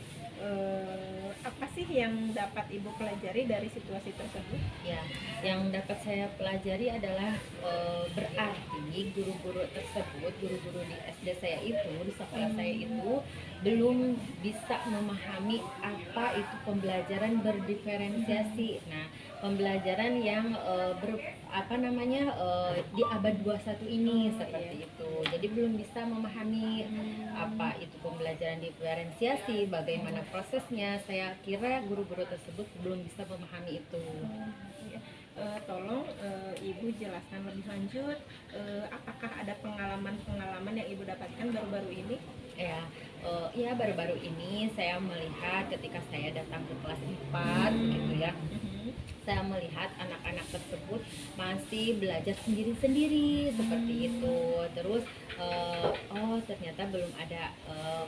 apa sih yang dapat Ibu pelajari dari situasi tersebut? Ya, yang dapat saya pelajari adalah berarti guru-guru tersebut, guru-guru di SD saya itu, di sekolah saya itu belum bisa memahami apa itu pembelajaran berdiferensiasi. Nah, pembelajaran yang di abad 21 ini seperti itu. Jadi belum bisa memahami apa itu pembelajaran diferensiasi, bagaimana prosesnya. Saya kira guru-guru tersebut belum bisa memahami itu. Tolong Ibu jelaskan lebih lanjut, apakah ada pengalaman-pengalaman yang Ibu dapatkan baru-baru ini? Ya, baru-baru ini saya melihat ketika saya datang ke kelas 4 gitu ya. Saya melihat anak-anak tersebut masih belajar sendiri-sendiri seperti itu. Terus ternyata belum ada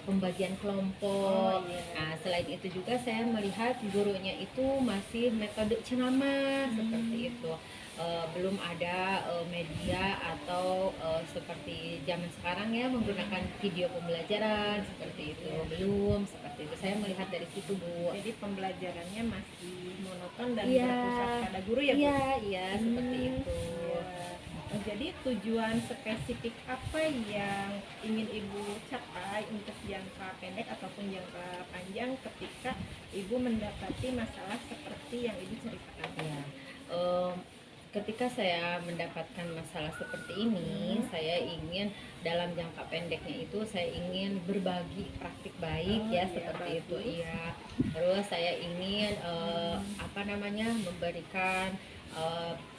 pembagian kelompok. Nah, selain itu juga saya melihat gurunya itu masih metode ceramah seperti itu. Belum ada media atau seperti zaman sekarang ya menggunakan video pembelajaran seperti itu, belum seperti itu. Saya melihat dari situ Bu. Jadi pembelajarannya masih monoton dan Iya. berpusat pada guru ya Bu? Iya, seperti itu. Jadi tujuan spesifik apa yang ingin Ibu capai untuk jangka pendek ataupun jangka panjang ketika Ibu mendapati masalah seperti yang Ibu ceritakan? Ya, ketika saya mendapatkan masalah seperti ini, saya ingin dalam jangka pendeknya itu saya ingin berbagi praktik baik seperti bagus. itu. Iya. Terus saya ingin memberikan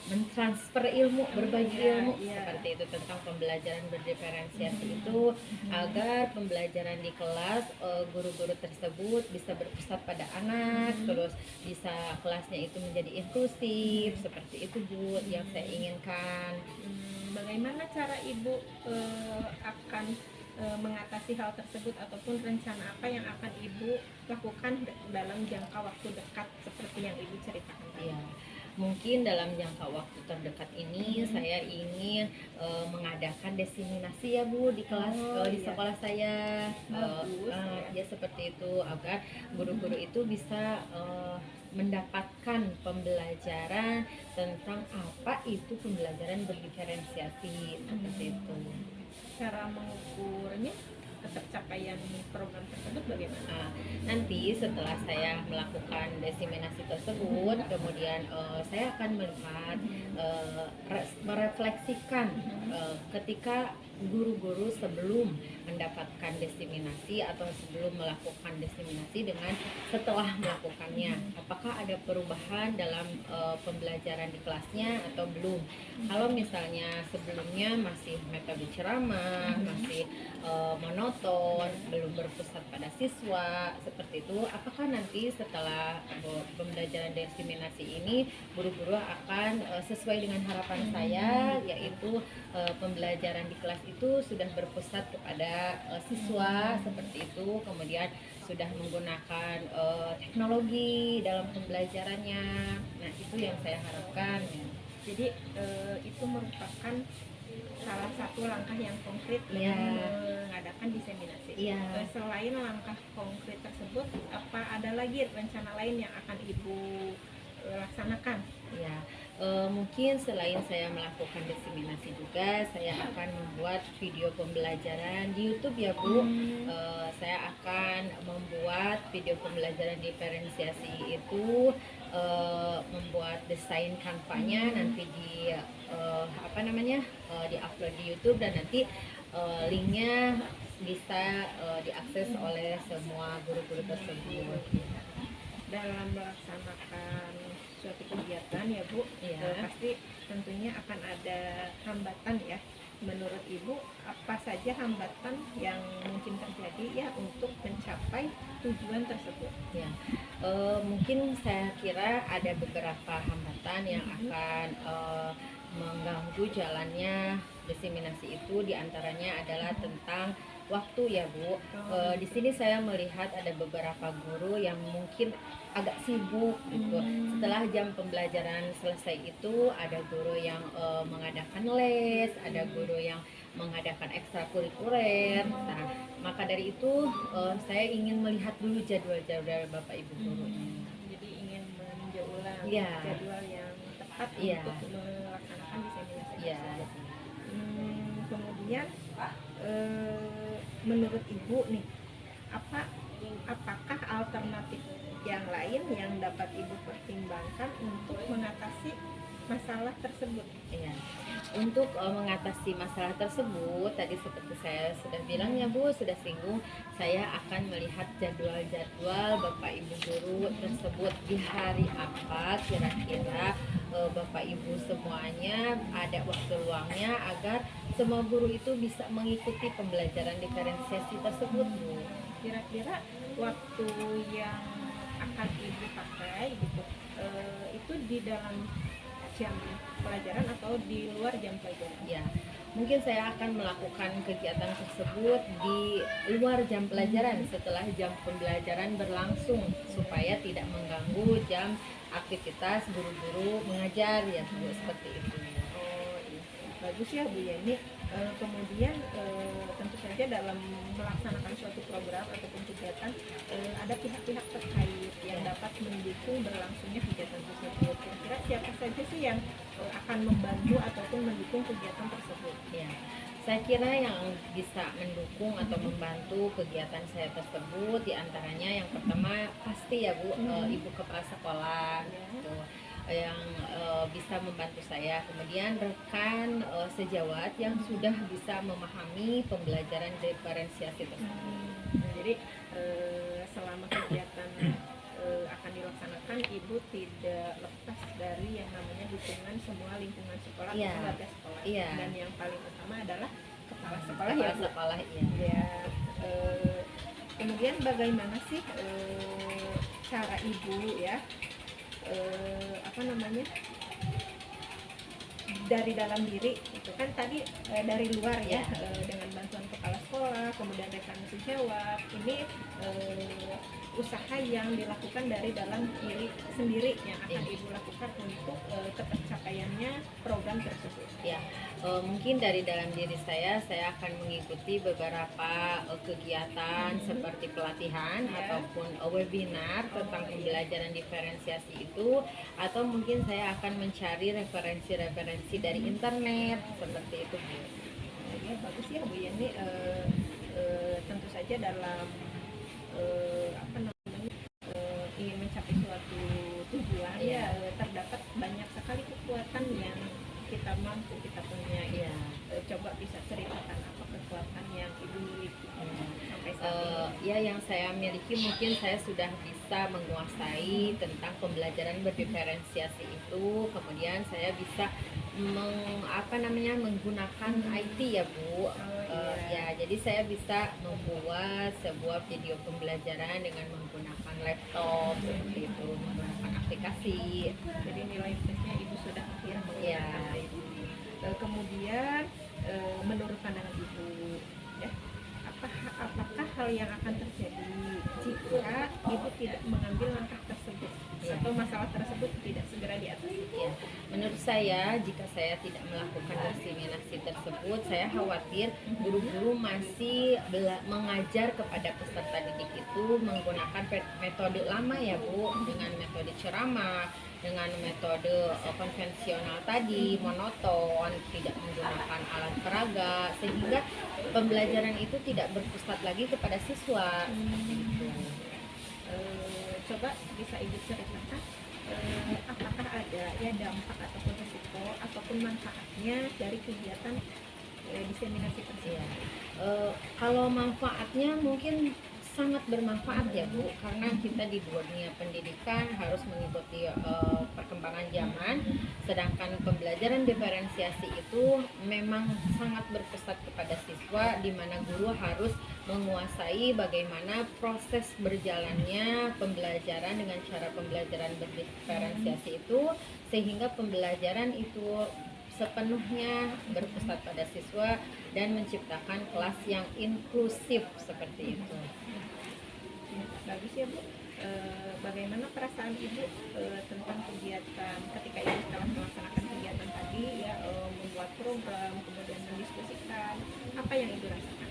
mentransfer ilmu, berbagi ilmu seperti itu tentang pembelajaran berdiferensiasi itu agar pembelajaran di kelas guru-guru tersebut bisa berpusat pada anak, terus bisa kelasnya itu menjadi inklusif seperti itu Bu yang saya inginkan. Bagaimana cara Ibu akan mengatasi hal tersebut ataupun rencana apa yang akan Ibu lakukan dalam jangka waktu dekat seperti yang Ibu ceritakan tadi? Ya, mungkin dalam jangka waktu terdekat ini saya ingin mengadakan diseminasi ya Bu di kelas di sekolah saya. Bagus, Ya seperti itu agar guru-guru itu bisa mendapatkan pembelajaran tentang apa itu pembelajaran berdiferensiasi seperti itu. Cara mengukurnya tercapaian program tersebut bagaimana? Nanti setelah saya melakukan diseminasi tersebut, kemudian saya akan melihat merefleksikan ketika guru-guru sebelum mendapatkan diseminasi atau sebelum melakukan diseminasi dengan setelah melakukannya, apakah ada perubahan dalam pembelajaran di kelasnya atau belum. Kalau misalnya sebelumnya masih metode ceramah, masih monoton, belum berpusat pada siswa seperti itu, apakah nanti setelah pembelajaran diseminasi ini guru-guru akan sesuai dengan harapan saya, yaitu pembelajaran di kelas itu sudah berpusat kepada siswa seperti itu, kemudian sudah menggunakan teknologi dalam pembelajarannya. Nah, itu yang saya harapkan. Jadi itu merupakan salah satu langkah yang konkret Iya. dalam mengadakan diseminasi. Iya. Selain langkah konkret tersebut, apa ada lagi rencana lain yang akan Ibu laksanakan? Ya, mungkin selain saya melakukan diseminasi juga, saya akan membuat video pembelajaran di YouTube ya Bu. Saya akan membuat video pembelajaran diferensiasi itu, membuat desain kanvanya, nanti di di-upload di YouTube, dan nanti linknya bisa diakses oleh semua guru-guru tersebut. Dalam melaksanakan suatu kegiatan ya Bu, Iya. pasti tentunya akan ada hambatan ya. Menurut Ibu, apa saja hambatan yang mungkin terjadi ya untuk mencapai tujuan tersebut? Ya, mungkin saya kira ada beberapa hambatan yang akan mengganggu jalannya diseminasi itu. Diantaranya adalah tentang waktu ya Bu. Di sini saya melihat ada beberapa guru yang mungkin agak sibuk gitu. Setelah jam pembelajaran selesai itu, ada guru yang mengadakan les, ada guru yang mengadakan ekstrakurikuler. Nah, maka dari itu saya ingin melihat dulu jadwal-jadwal Bapak Ibu guru. Jadi ingin meninjau ulang Iya. jadwal yang tepat Iya. untuk melaksanakan diseminasi Iya. tersebut. Kemudian menurut Ibu nih, apakah alternatif yang lain yang dapat Ibu pertimbangkan untuk mengatasi masalah tersebut? Iya. Untuk mengatasi masalah tersebut, tadi seperti saya sudah bilang ya Bu, sudah singgung, saya akan melihat jadwal-jadwal Bapak Ibu guru tersebut di hari apa kira-kira Bapak Ibu semuanya ada waktu luangnya, agar semua guru itu bisa mengikuti pembelajaran diferensiasi tersebut Bu. Kira-kira waktu yang akan Ibu pakai gitu, itu di dalam jam pelajaran atau di luar jam pelajaran? Ya, mungkin saya akan melakukan kegiatan tersebut di luar jam pelajaran setelah jam pembelajaran berlangsung, supaya tidak mengganggu jam aktivitas guru-guru mengajar ya Bu, seperti itu. Oh iya, bagus ya Bu Yani. Kemudian tentu saja dalam melaksanakan suatu program ataupun kegiatan ada pihak-pihak terkait yang dapat mendukung berlangsungnya kegiatan tersebut. Kira-kira siapa saja sih yang akan membantu ataupun mendukung kegiatan tersebut? Ya, saya kira yang bisa mendukung atau membantu kegiatan saya tersebut, diantaranya yang pertama pasti ya Bu, Ibu Kepala Sekolah gitu, yang bisa membantu saya. Kemudian rekan sejawat yang sudah bisa memahami pembelajaran diferensiasi tersebut. Jadi selama kegiatan akan dilaksanakan, Ibu tidak lepas dari yang namanya dukungan semua lingkungan sekolah Iya. atau keluarga sekolah. Iya. Dan yang paling utama adalah kepala sekolah Kepala ya Bu. sekolah ya. Ya, kemudian bagaimana sih cara Ibu ya dari dalam diri itu kan tadi dari luar ya, dengan bantuan kepala sekolah, kemudian rekan sejawat, ini usaha yang dilakukan dari dalam diri sendiri yang akan Ibu lakukan untuk tercapaiannya program tersebut. Ya, mungkin dari dalam diri saya akan mengikuti beberapa kegiatan seperti pelatihan ataupun webinar tentang pembelajaran diferensiasi itu, atau mungkin saya akan mencari referensi-referensi dari internet seperti itu Bu. Ya, bagus ya Bu Yani. Tentu saja dalam ingin mencapai suatu tujuan ya terdapat banyak sekali kekuatan yang kita mampu kita punya. Ya. Coba bisa ceritakan apa kekuatan yang Ibu miliki sampai saat ini. Ya, yang saya miliki mungkin saya sudah bisa menguasai tentang pembelajaran berdiferensiasi itu. Kemudian saya bisa menggunakan IT ya Bu. Ya, jadi saya bisa membuat sebuah video pembelajaran dengan menggunakan laptop seperti itu, menggunakan aplikasi. Jadi nilai plusnya Ibu sudah akhirnya menggunakan Ya. itu. Kemudian menurut pandangan Ibu, ya, apakah hal yang akan terjadi jika Ibu tidak mengambil langkah tersebut atau masalah tersebut tidak segera diatasi? Ya, menurut saya jika saya tidak melakukan diseminasi tersebut, saya khawatir guru-guru masih mengajar kepada peserta didik itu menggunakan metode lama ya Bu, dengan metode ceramah, dengan metode konvensional tadi, monoton, tidak menggunakan alat peraga, sehingga pembelajaran itu tidak berpusat lagi kepada siswa. Gitu. Coba bisa Ibu ceritakan apakah ada ya dampak ataupun risiko ataupun manfaatnya dari kegiatan diseminasi tersebut? Ya. Kalau manfaatnya mungkin sangat bermanfaat ya Bu, karena kita di dunia pendidikan harus mengikuti perkembangan zaman, sedangkan pembelajaran diferensiasi itu memang sangat berpusat kepada siswa, di mana guru harus menguasai bagaimana proses berjalannya pembelajaran dengan cara pembelajaran berdiferensiasi itu, sehingga pembelajaran itu sepenuhnya berpusat pada siswa dan menciptakan kelas yang inklusif seperti itu. Bagus ya Bu. Bagaimana perasaan Ibu tentang kegiatan ketika Ibu setelah melaksanakan kegiatan tadi ya, membuat program kemudian mendiskusikan, apa yang Ibu rasakan?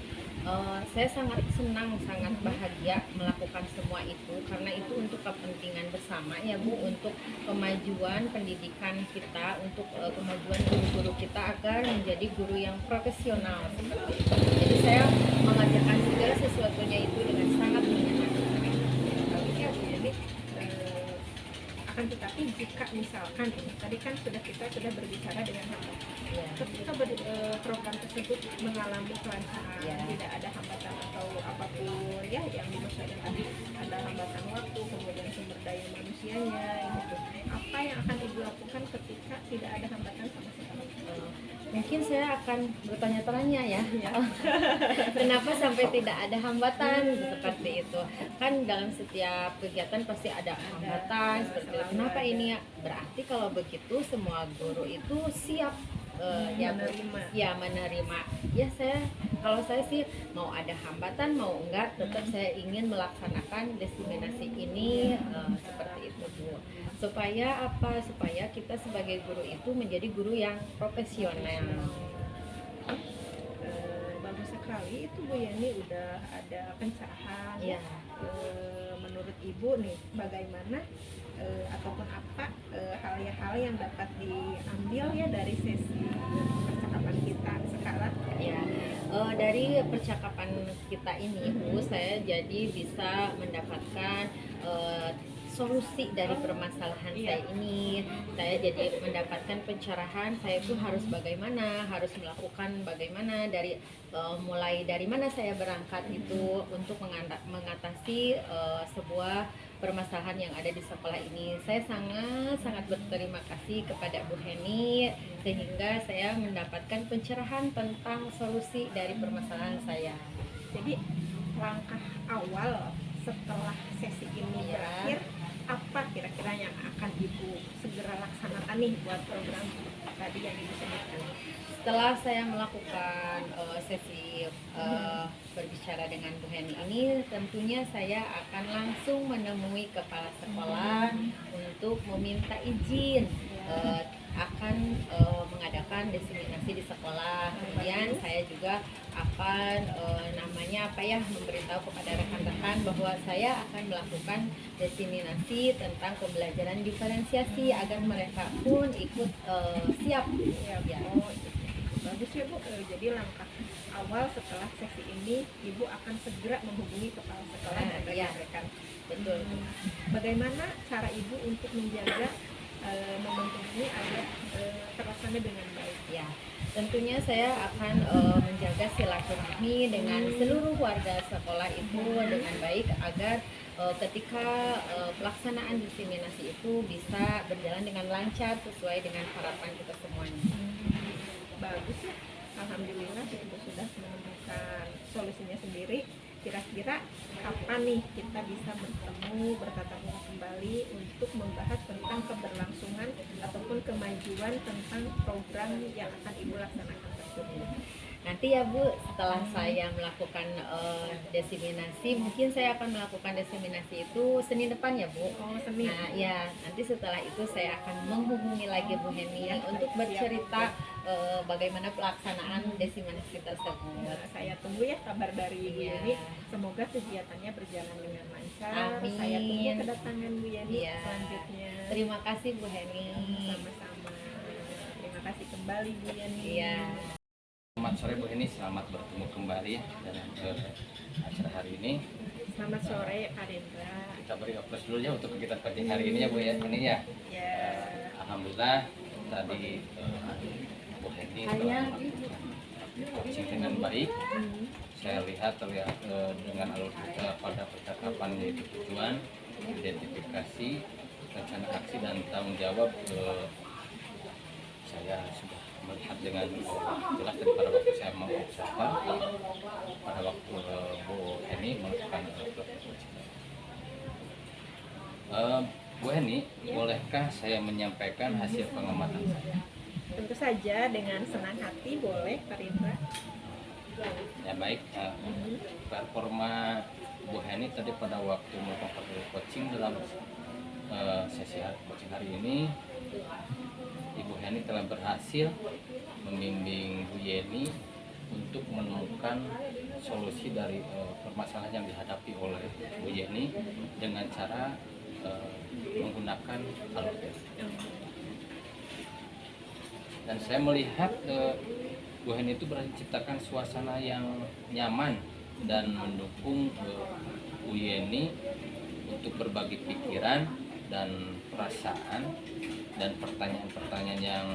Saya sangat senang, sangat bahagia melakukan semua itu karena itu untuk kepentingan bersama ya Bu, untuk kemajuan pendidikan kita, untuk kemajuan guru-guru kita agar menjadi guru yang profesional seperti itu. Jadi saya mengajarkan segala sesuatunya itu dengan sangat menyenangkan. Bagus ya Bu. Jadi akan tetapi jika misalkan ini tadi kan kita sudah berbicara dengan hambatan. Ya. Ketika program tersebut mengalami kelancaran, Ya. tidak ada hambatan atau apapun ya yang dimaksudkan tadi, ada hambatan waktu, kemudian sumber daya manusianya gitu. Apa yang akan Ibu lakukan ketika tidak ada hambatan sama sekali? Mungkin saya akan bertanya-tanya ya, Ya. kenapa sampai tidak ada hambatan seperti itu? Kan dalam setiap kegiatan pasti ada hambatan seperti itu. Kenapa ini ya? Berarti kalau begitu semua guru itu siap menerima. Ya kalau saya sih mau ada hambatan mau enggak, tetap saya ingin melaksanakan diseminasi ini seperti itu Bu. Supaya apa? Supaya kita sebagai guru itu menjadi guru yang profesional. Bagus sekali itu Bu Yani, udah ada pencerahan. Ya. Menurut Ibu nih bagaimana ataupun apa hal-hal yang dapat diambil ya dari sesi percakapan kita sekarang? Ya, dari percakapan kita ini Bu, saya jadi bisa mendapatkan solusi dari permasalahan saya ini. Saya jadi mendapatkan pencerahan saya itu harus bagaimana, harus melakukan bagaimana dari mulai dari mana saya berangkat itu untuk mengatasi sebuah permasalahan yang ada di sekolah ini. Saya sangat berterima kasih kepada Bu Heni sehingga saya mendapatkan pencerahan tentang solusi dari permasalahan saya. Jadi langkah awal setelah sesi ini berakhir, apa kira-kira yang akan Ibu segera laksanakan nih buat program tadi yang Ibu sebutkan? Setelah saya melakukan sesi berbicara dengan Bu Heni ini, tentunya saya akan langsung menemui kepala sekolah untuk meminta izin akan mengadakan diseminasi di sekolah. Kemudian saya juga akan memberitahu kepada rekan-rekan bahwa saya akan melakukan diseminasi tentang pembelajaran diferensiasi agar mereka pun ikut siap. Ya. Bagus ya Bu. Jadi langkah awal setelah sesi ini Ibu akan segera menghubungi kepala sekolah dan rekan-rekan. Betul. Bagaimana cara Ibu untuk menjaga momentum ini agar terlaksana dengan baik? Ya, tentunya saya akan menjaga silaturahmi dengan seluruh warga sekolah itu dengan baik agar ketika pelaksanaan diseminasi itu bisa berjalan dengan lancar sesuai dengan harapan kita semuanya. Bagus ya, alhamdulillah Ibu sudah menemukan solusinya sendiri. Kira-kira kapan nih kita bisa bertemu, bertatap muka kembali untuk membahas tentang keberlangsungan ataupun kemajuan tentang program yang akan Ibu laksanakan tersebut? Nanti ya Bu, setelah saya melakukan diseminasi, mungkin saya akan melakukan diseminasi itu Senin depan ya Bu. Oh, Senin. Nah ya, nanti setelah itu saya akan menghubungi lagi Bu Heni Ya, untuk siap, bercerita bagaimana pelaksanaan diseminasi tersebut. Nah, saya tunggu ya kabar dari Ibu Iya. Yeni. Semoga kegiatannya berjalan dengan lancar. Amin. Saya tunggu kedatangan Bu Yeni Iya. selanjutnya. Terima kasih Bu Heni. Sama-sama. Terima kasih kembali Bu Yeni. Iya. Selamat sore Bu Heni, selamat bertemu kembali ya dalam acara hari ini. Selamat sore Pak Rendra. Kita beri aplaus dulu ya untuk kegiatan pagi hari ini ya Bu ya. Ini ya. Ya. Alhamdulillah tadi Bu Heni telah melakukan coaching dengan baik. Saya terlihat dengan alur kita pada percakapan yaitu tujuan, identifikasi, rencana aksi dan tanggung jawab. Saya sudah melihat dengan jelas dari pada waktu saya mengobservan pada waktu Bu Heni melakukan coaching. Bu Heni, bolehkah saya menyampaikan hasil pengamatan saya? Tentu saja dengan senang hati boleh Pak Rendra. Ya baik, performa Bu Heni tadi pada waktu melakukan coaching dalam sesi coaching hari ini, Ibu Heni telah berhasil membimbing Bu Yeni untuk menemukan solusi dari permasalahan yang dihadapi oleh Bu Yeni dengan cara menggunakan alur tes. Dan saya melihat Bu Heni itu berhasil menciptakan suasana yang nyaman dan mendukung Bu Yeni untuk berbagi pikiran dan perasaan dan pertanyaan-pertanyaan yang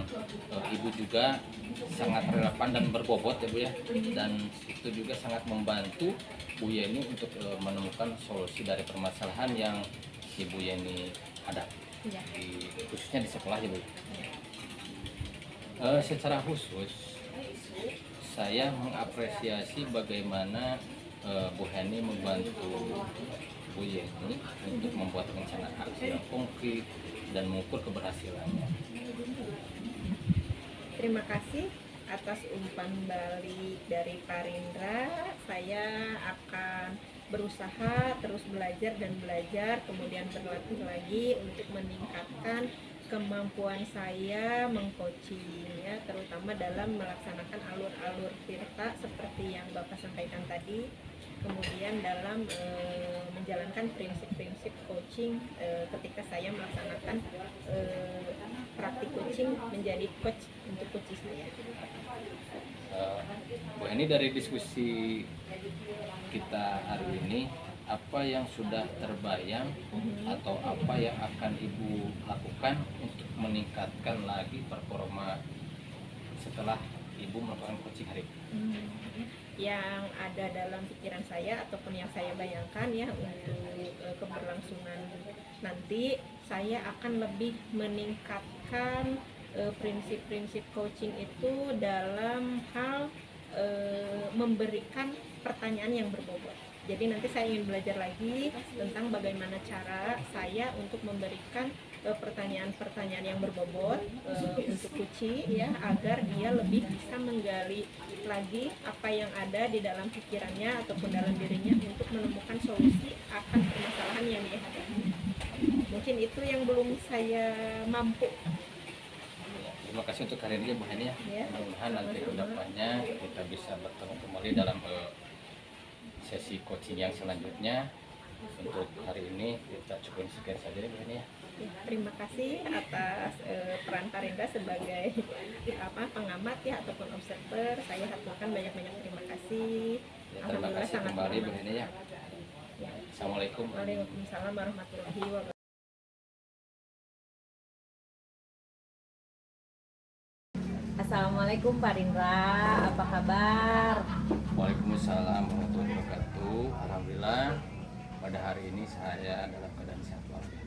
Ibu juga sangat relevan dan berbobot ya Bu ya, dan itu juga sangat membantu Bu Yeni untuk menemukan solusi dari permasalahan yang Ibu Yeni hadapi Ya. khususnya di sekolah ya Bu. Secara khusus saya mengapresiasi bagaimana Bu Heni membantu Bu Yeni untuk membuat rencana aksi yang konkret dan mengukur keberhasilannya. Terima kasih atas umpan balik dari Pak Rendra. Saya akan berusaha terus belajar dan belajar, kemudian berlatih lagi untuk meningkatkan kemampuan saya mengcoaching ya, terutama dalam melaksanakan alur-alur tirta seperti yang Bapak sampaikan tadi. Kemudian dalam menjalankan prinsip-prinsip coaching ketika saya melaksanakan praktik coaching menjadi coach untuk coaching saya. Bu Heni, dari diskusi kita hari ini, apa yang sudah terbayang atau apa yang akan Ibu lakukan untuk meningkatkan lagi performa setelah Ibu melakukan coaching hari ini? Yang ada dalam pikiran saya ataupun yang saya bayangkan ya untuk keberlangsungan nanti, saya akan lebih meningkatkan prinsip-prinsip coaching itu dalam hal memberikan pertanyaan yang berbobot. Jadi nanti saya ingin belajar lagi tentang bagaimana cara saya untuk memberikan pertanyaan-pertanyaan yang berbobot untuk Kuci ya, agar dia lebih bisa menggali lagi apa yang ada di dalam pikirannya ataupun dalam dirinya untuk menemukan solusi akan permasalahan yang dia hadapi. Mungkin itu yang belum saya mampu. Terima kasih untuk hari ini Bu Heni ya. Ya. Mudah-mudahan nanti kedepannya kita bisa bertemu kembali dalam sesi coaching yang selanjutnya. Untuk hari ini kita cukup sekian saja ya Bu Heni ya. Terima kasih atas peran Pak Rendra sebagai pengamat ya ataupun observer. Saya haturkan banyak-banyak terima kasih. Ya, terima kasih kembali Bu Heni ya. Ya. Assalamualaikum. Waalaikumsalam warahmatullahi wabarakatuh. Assalamualaikum Pak Rindra, apa kabar? Waalaikumsalam warahmatullahi wabarakatuh. Alhamdulillah pada hari ini saya dalam keadaan sehat walafiat.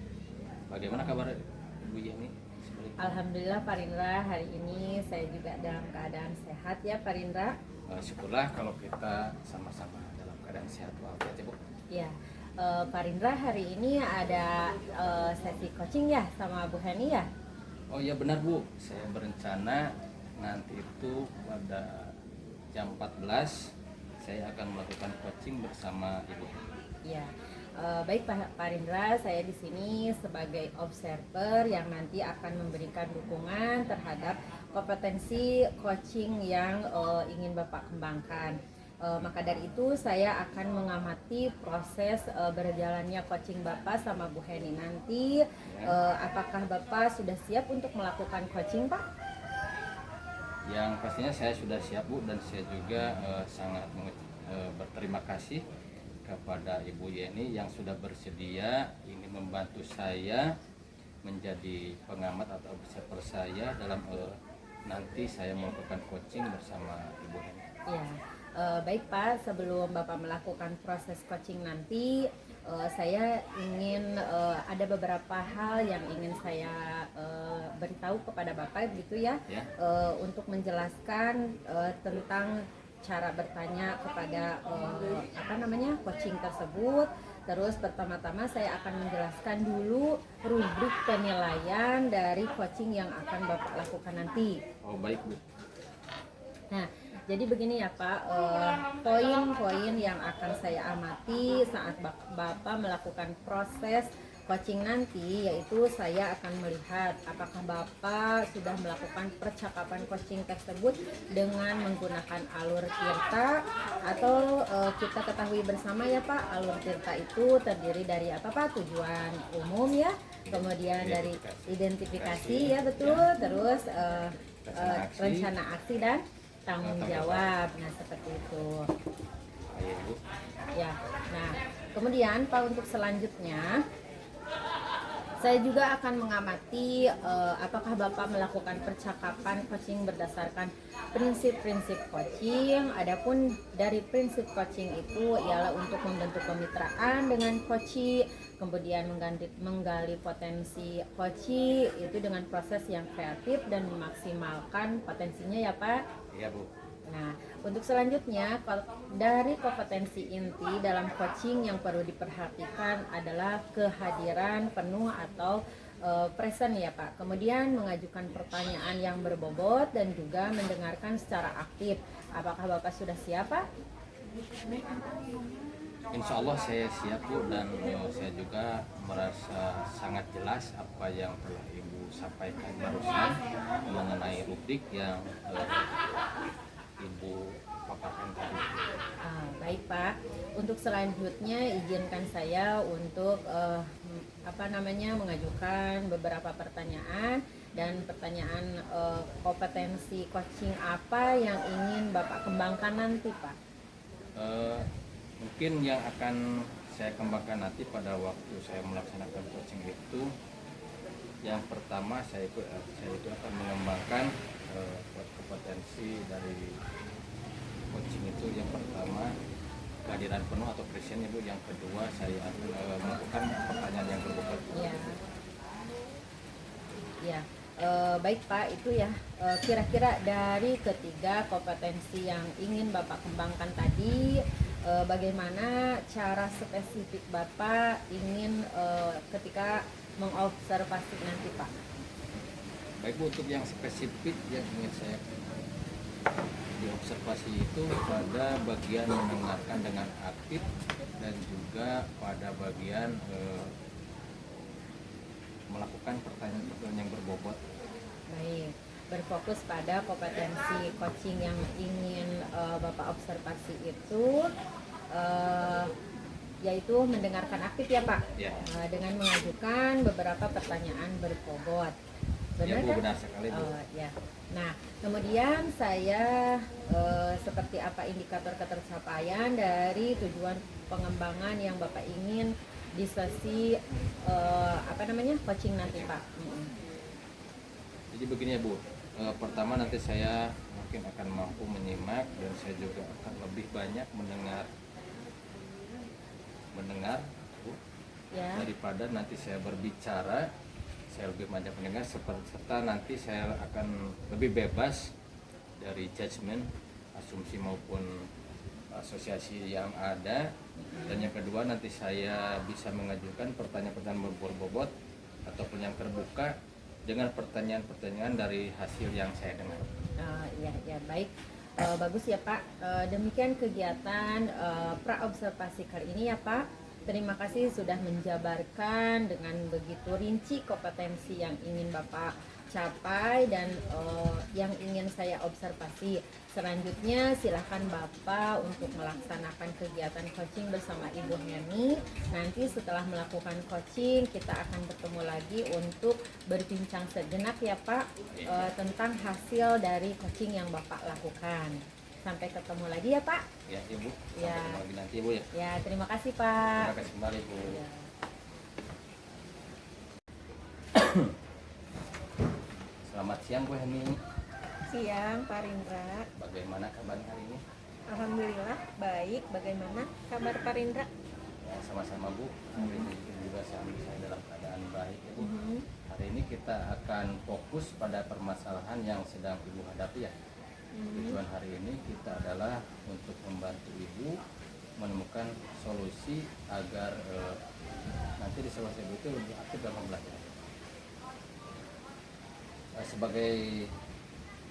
Bagaimana kabar Ibu Yeni? Alhamdulillah Pak Rindra, hari ini saya juga dalam keadaan sehat ya Pak Rindra. Syukurlah kalau kita sama-sama dalam keadaan sehat walafiat ya Bu. Ya, Pak Rindra, hari ini ada sesi coaching ya sama Bu Heni ya? Oh iya benar Bu, saya berencana nanti itu pada jam 14 saya akan melakukan coaching bersama Ibu. Ya, baik Pak Rindra, saya di sini sebagai observer yang nanti akan memberikan dukungan terhadap kompetensi coaching yang ingin Bapak kembangkan. Maka dari itu saya akan mengamati proses berjalannya coaching Bapak sama Bu Heni nanti. Apakah Bapak sudah siap untuk melakukan coaching Pak? Yang pastinya saya sudah siap Bu, dan saya juga sangat berterima kasih kepada Ibu Yeni yang sudah bersedia ingin membantu saya menjadi pengamat atau observer saya dalam nanti saya melakukan coaching bersama Ibu Yeni. Ya, baik Pak, sebelum Bapak melakukan proses coaching nanti, saya ingin ada beberapa hal yang ingin saya beritahu kepada Bapak gitu ya, untuk menjelaskan tentang cara bertanya kepada coaching tersebut. Terus pertama-tama saya akan menjelaskan dulu rubrik penilaian dari coaching yang akan Bapak lakukan nanti. Oh baik Bu. Nah, jadi begini ya Pak, poin-poin yang akan saya amati saat Bapak melakukan proses coaching nanti, yaitu saya akan melihat apakah Bapak sudah melakukan percakapan coaching tersebut dengan menggunakan alur tirta, atau kita ketahui bersama ya Pak, alur tirta itu terdiri dari apa Pak? Tujuan umum ya, kemudian dari identifikasi ya betul, terus rencana aksi dan tanggung jawab. Nah seperti itu ya. Nah kemudian Pak, untuk selanjutnya saya juga akan mengamati apakah Bapak melakukan percakapan coaching berdasarkan prinsip-prinsip coaching. Adapun dari prinsip coaching itu ialah untuk membentuk kemitraan dengan coach, kemudian menggali potensi coach itu dengan proses yang kreatif dan memaksimalkan potensinya ya Pak. Iya Bu. Nah, untuk selanjutnya dari kompetensi inti dalam coaching yang perlu diperhatikan adalah kehadiran penuh atau present ya Pak. Kemudian mengajukan pertanyaan yang berbobot dan juga mendengarkan secara aktif. Apakah Bapak sudah siap Pak? Insya Allah saya siap Bu, dan saya juga merasa sangat jelas apa yang telah Ibu sampaikan barusan mengenai rubrik yang Ibu paparkan tadi. Baik Pak, untuk selanjutnya izinkan saya untuk mengajukan beberapa pertanyaan dan pertanyaan kompetensi coaching apa yang ingin Bapak kembangkan nanti Pak. Mungkin yang akan saya kembangkan nanti pada waktu saya melaksanakan coaching itu, yang pertama saya itu akan mengembangkan kompetensi dari coaching itu. Yang pertama kehadiran penuh atau present Ibu. Yang kedua saya akan melakukan pertanyaan yang berbobot. Ya, baik Pak, itu ya kira-kira dari ketiga kompetensi yang ingin Bapak kembangkan tadi, bagaimana cara spesifik Bapak ingin ketika mengobservasi nanti Pak? Baik Bu, untuk yang spesifik yang ingin saya diobservasi itu pada bagian mendengarkan dengan aktif dan juga pada bagian melakukan pertanyaan yang berbobot. Baik, berfokus pada kompetensi coaching yang ingin Bapak observasi itu yaitu mendengarkan aktif ya Pak, dengan mengajukan beberapa pertanyaan berbobot. Benar Bu, kan? benar sekali Bu. Ya. Nah, kemudian saya seperti apa indikator ketercapaian dari tujuan pengembangan yang Bapak ingin di sesi coaching nanti Pak. Jadi begini ya Bu, pertama nanti saya mungkin akan mampu menyimak dan saya juga akan lebih banyak mendengar Bu, Ya. daripada nanti saya berbicara. Saya lebih banyak mendengar serta nanti saya akan lebih bebas dari judgement, asumsi maupun asosiasi yang ada. Dan yang kedua nanti saya bisa mengajukan pertanyaan-pertanyaan berbobot ataupun yang terbuka dengan pertanyaan-pertanyaan dari hasil yang saya dengar. Iya, ya baik. Bagus ya Pak. Demikian kegiatan praobservasi kali ini ya Pak. Terima kasih sudah menjabarkan dengan begitu rinci kompetensi yang ingin Bapak capai dan yang ingin saya observasi. Selanjutnya silahkan Bapak untuk melaksanakan kegiatan coaching bersama Ibu Heni. Nanti setelah melakukan coaching kita akan bertemu lagi untuk berbincang sejenak ya Pak tentang hasil dari coaching yang Bapak lakukan. Sampai ketemu lagi ya Pak. Ya Ibu, sampai Ya. ketemu lagi nanti Ibu ya. Ya, terima kasih Pak. Terima kasih kembali Bu. Ya. Selamat siang Bu Heni. Siang, Pak Rindra. Bagaimana kabar hari ini? Alhamdulillah baik. Bagaimana kabar Pak Rindra? Ya, sama-sama Bu. Hari ini juga saya dalam keadaan baik ya Bu. Hari ini kita akan fokus pada permasalahan yang sedang Ibu hadapi ya. Tujuan hari ini kita adalah untuk membantu Ibu menemukan solusi agar nanti di selesai itu lebih aktif dalam belajar. Sebagai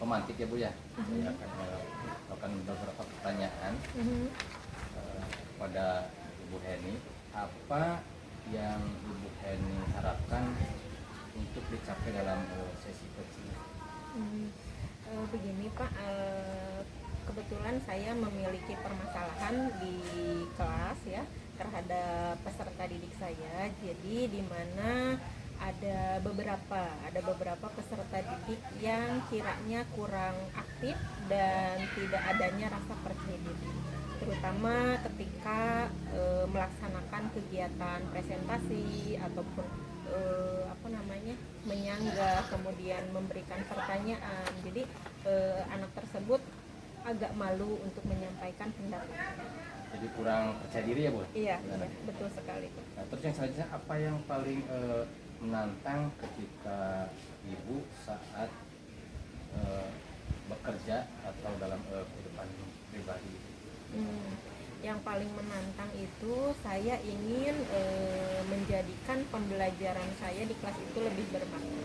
pemantik ya Bu ya, saya akan melakukan beberapa pertanyaan pada Ibu Heni. Apa yang Ibu Heni harapkan untuk dicapai dalam sesi coaching? Begini Pak, kebetulan saya memiliki permasalahan di kelas ya terhadap peserta didik saya. Jadi di mana ada beberapa peserta didik yang kiranya kurang aktif dan tidak adanya rasa percaya diri, terutama ketika melaksanakan kegiatan presentasi ataupun menyanggah, kemudian memberikan pertanyaan. Jadi anak tersebut agak malu untuk menyampaikan pendapat. Jadi kurang percaya diri ya Bu? Iya, betul sekali. Nah, terus yang selanjutnya apa yang paling menantang ketika Ibu saat bekerja atau dalam kehidupan pribadi? Yang paling menantang itu saya ingin menjadikan pembelajaran saya di kelas itu lebih bermakna.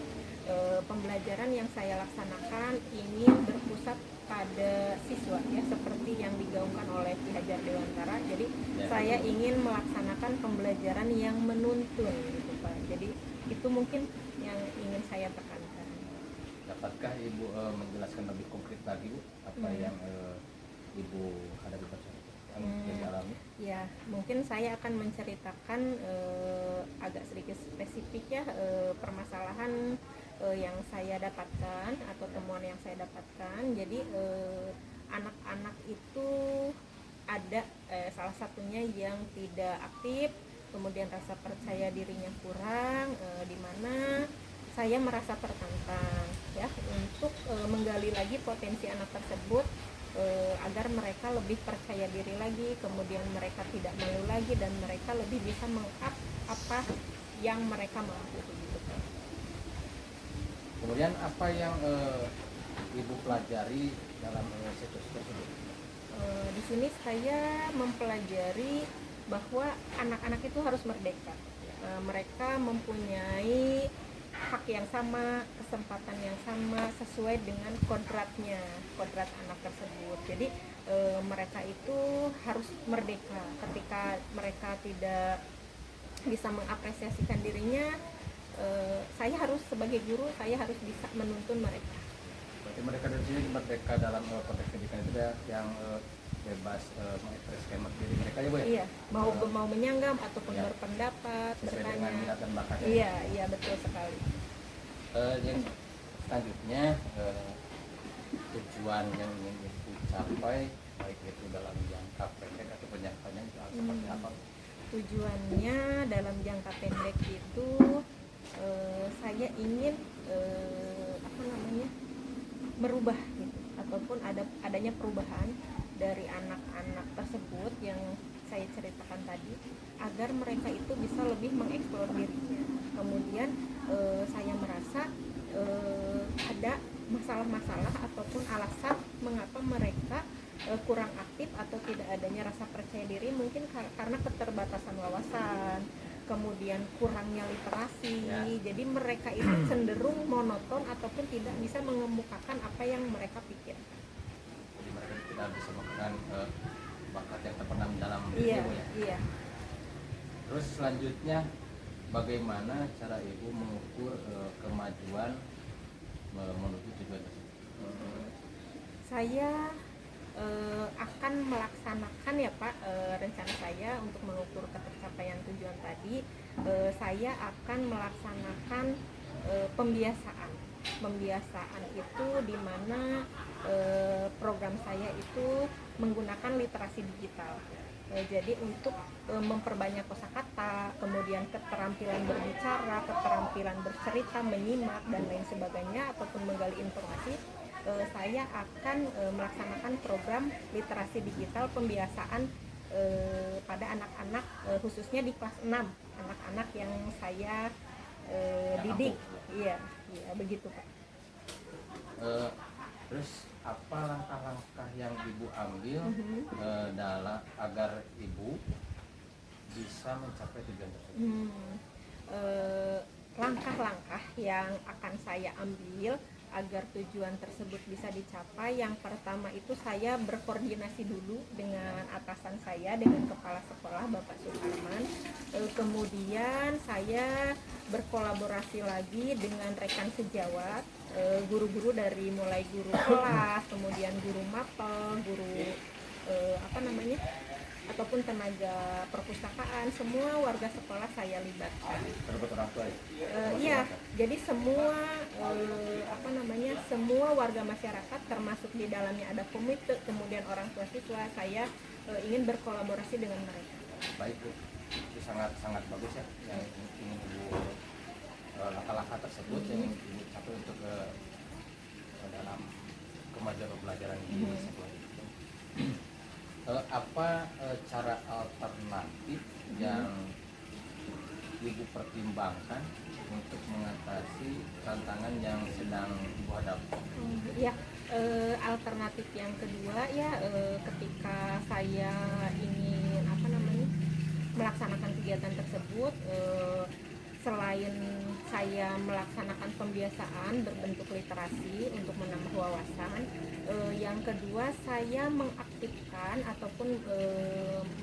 Pembelajaran yang saya laksanakan ingin berpusat pada siswa ya, seperti yang digaungkan oleh Ki Hajar Dewantara. Jadi saya ingin melaksanakan pembelajaran yang menuntun gitu Pak. Jadi itu mungkin yang ingin saya tekankan. Dapatkah Ibu menjelaskan lebih konkret lagi Bu apa yang Ibu hadapi yang dialami? Ya, mungkin saya akan menceritakan agak sedikit spesifik ya permasalahan yang saya dapatkan atau temuan yang saya dapatkan. Jadi anak-anak itu ada salah satunya yang tidak aktif, kemudian rasa percaya dirinya kurang, di mana saya merasa tertantang ya untuk menggali lagi potensi anak tersebut agar mereka lebih percaya diri lagi, kemudian mereka tidak malu lagi dan mereka lebih bisa meng-up apa yang mereka mampu gitu. Kemudian apa yang Ibu pelajari dalam situs tersebut? Di sini saya mempelajari bahwa anak-anak itu harus merdeka. Mereka mempunyai hak yang sama, kesempatan yang sama sesuai dengan kodrat anak tersebut. Jadi mereka itu harus merdeka. Ketika mereka tidak bisa mengapresiasikan dirinya, saya harus sebagai guru, saya harus bisa menuntun mereka. Berarti mereka dari sini merdeka dalam konteks pendidikan itu yang bebas mengekspresikan diri mereka ya Bu ya? Iya, mau menyanggah ataupun berpendapat, sesuai bertanya. dengan minat dan bakatnya. Iya betul sekali. Yang selanjutnya tujuan yang ingin Ibu capai baik itu dalam jangka pendek atau jangka panjang itu seperti apa? Tujuannya dalam jangka pendek itu saya ingin merubah gitu, ataupun adanya perubahan dari anak-anak tersebut yang saya ceritakan tadi, agar mereka itu bisa lebih mengeksplor dirinya. Kemudian saya merasa ada masalah-masalah ataupun alasan mengapa mereka kurang aktif atau tidak adanya rasa percaya diri, mungkin karena keterbatasan wawasan, kemudian kurangnya literasi. Jadi mereka itu cenderung monoton ataupun tidak bisa mengemukakan apa yang mereka pikirkan. Jadi mereka tidak bisa menggunakan bakat yang terpendam dalam Iya, ibu ya. iya. Terus selanjutnya bagaimana cara ibu mengukur kemajuan menuju tujuan tersebut? Saya akan melaksanakan ya Pak, rencana saya untuk mengukur ketercapaian tujuan tadi. Saya akan melaksanakan pembiasaan itu di mana program saya itu menggunakan literasi digital. Jadi untuk memperbanyak kosakata, kemudian keterampilan berbicara, keterampilan bercerita, menyimak dan lain sebagainya, ataupun menggali informasi, saya akan melaksanakan program literasi digital pembiasaan pada anak-anak, khususnya di kelas 6, anak-anak yang saya didik. Iya, begitu Pak. Terus apa langkah-langkah yang ibu ambil dalam agar ibu bisa mencapai tujuan tersebut? Langkah-langkah yang akan saya ambil agar tujuan tersebut bisa dicapai, yang pertama itu saya berkoordinasi dulu dengan atasan saya, dengan kepala sekolah Bapak Sukarman. Kemudian saya berkolaborasi lagi dengan rekan sejawat, guru-guru dari mulai guru kelas, kemudian guru mapel, guru ataupun tenaga perpustakaan, semua warga sekolah saya libatkan. Terlibat orang tua ya? Iya, jadi semua semua warga masyarakat, termasuk di dalamnya ada komite, kemudian orang tua siswa, saya ingin berkolaborasi dengan mereka. Baik Bu, itu sangat bagus ya yang ingin ibu langkah-langkah tersebut yang ingin ibu capai untuk dalam kemajuan pembelajaran di sekolah itu. Apa cara alternatif yang ibu pertimbangkan untuk mengatasi tantangan yang sedang ibu hadapi? Ya, alternatif yang kedua ya, ketika saya ingin melaksanakan kegiatan tersebut, selain saya melaksanakan pembiasaan berbentuk literasi untuk menambah wawasan, yang kedua saya mengaktifkan ataupun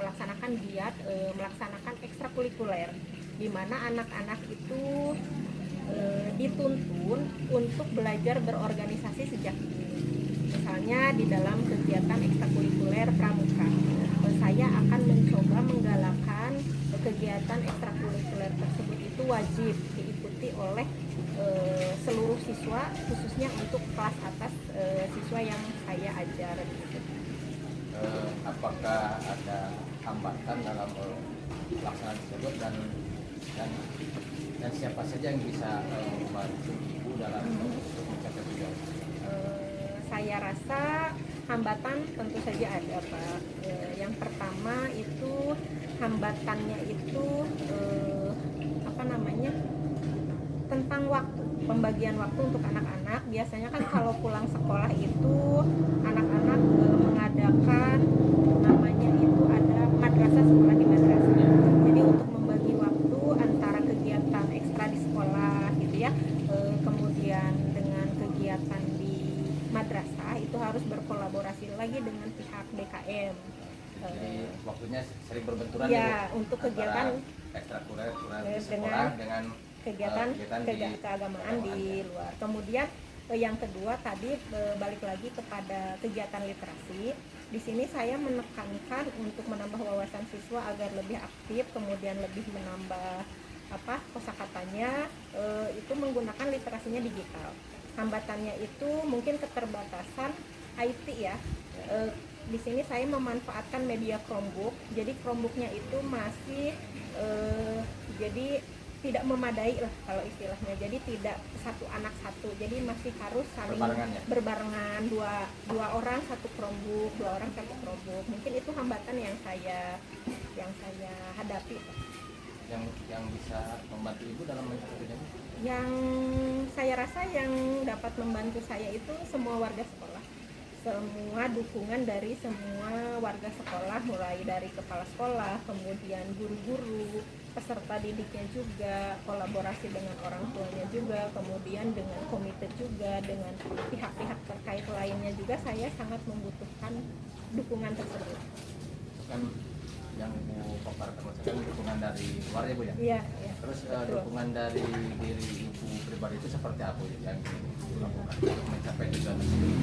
melaksanakan giat, melaksanakan ekstrakurikuler, di mana anak-anak itu dituntun untuk belajar berorganisasi sejak dini. Misalnya di dalam kegiatan ekstrakurikuler pramuka, saya akan mencoba menggalakkan kegiatan ekstrakurikuler tersebut itu wajib diikuti oleh seluruh siswa, khususnya untuk kelas atas siswa yang saya ajar. Apakah ada hambatan dalam pelaksanaan tersebut dan siapa saja yang bisa membantu ibu dalam untuk mencapai tujuan? Saya rasa hambatan tentu saja ada Pak. Yang pertama itu hambatannya itu tentang waktu, pembagian waktu untuk anak-anak. Biasanya kan kalau pulang sekolah itu anak-anak mengadakan ada madrasah, sekolah di madrasah. Jadi untuk membagi waktu antara kegiatan ekstra di sekolah gitu ya, kemudian dengan kegiatan di madrasah itu harus berkolaborasi lagi dengan pihak BKM. Jadi waktunya sering berbenturan ya untuk kegiatan ekstrakurikuler di sekolah dengan kegiatan keagamaan di luar. Kemudian yang kedua tadi balik lagi kepada kegiatan literasi. Di sini saya menekankan untuk menambah wawasan siswa agar lebih aktif, kemudian lebih menambah kosakatanya, itu menggunakan literasinya digital. Hambatannya itu mungkin keterbatasan IT ya. Di sini saya memanfaatkan media Chromebook. Jadi Chromebooknya itu masih jadi tidak memadai lah kalau istilahnya. Jadi tidak satu anak satu, jadi masih harus saling Berbarengan ya? berbarengan, dua orang satu Chromebook, dua orang satu Chromebook. Mungkin itu hambatan yang saya hadapi. Yang bisa membantu ibu dalam mencapainya? Yang saya rasa yang dapat membantu saya itu semua warga sekolah, semua dukungan dari semua warga sekolah, mulai dari kepala sekolah, kemudian guru-guru, peserta didiknya juga, kolaborasi dengan orang tuanya juga, kemudian dengan komite juga, dengan pihak-pihak terkait lainnya juga. Saya sangat membutuhkan dukungan tersebut. Kan yang ibu paparkan kan dukungan dari luar ya bu ya? Iya, iya. Terus Betul. dukungan dari diri ibu pribadi itu seperti apa yang dilakukan untuk mencapai tujuan tersebut?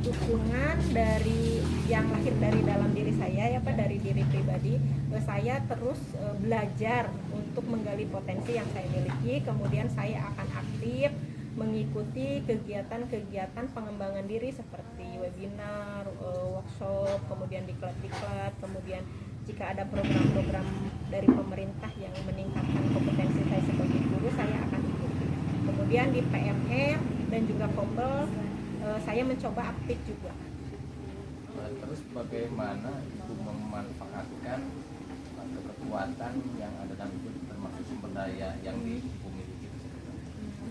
Dukungan dari yang lahir dari dalam diri saya ya Pak, dari diri pribadi. Saya terus belajar untuk menggali potensi yang saya miliki, kemudian saya akan aktif mengikuti kegiatan-kegiatan pengembangan diri seperti webinar, workshop, kemudian diklat-diklat, kemudian jika ada program-program dari pemerintah yang meningkatkan kompetensi saya sebagai guru, saya akan ikuti. Kemudian di PMM dan juga Koppel, saya mencoba aktif juga. Terus bagaimana ibu memanfaatkan kekuatan yang ada dalam ibu, termasuk sumber daya yang ibu miliki?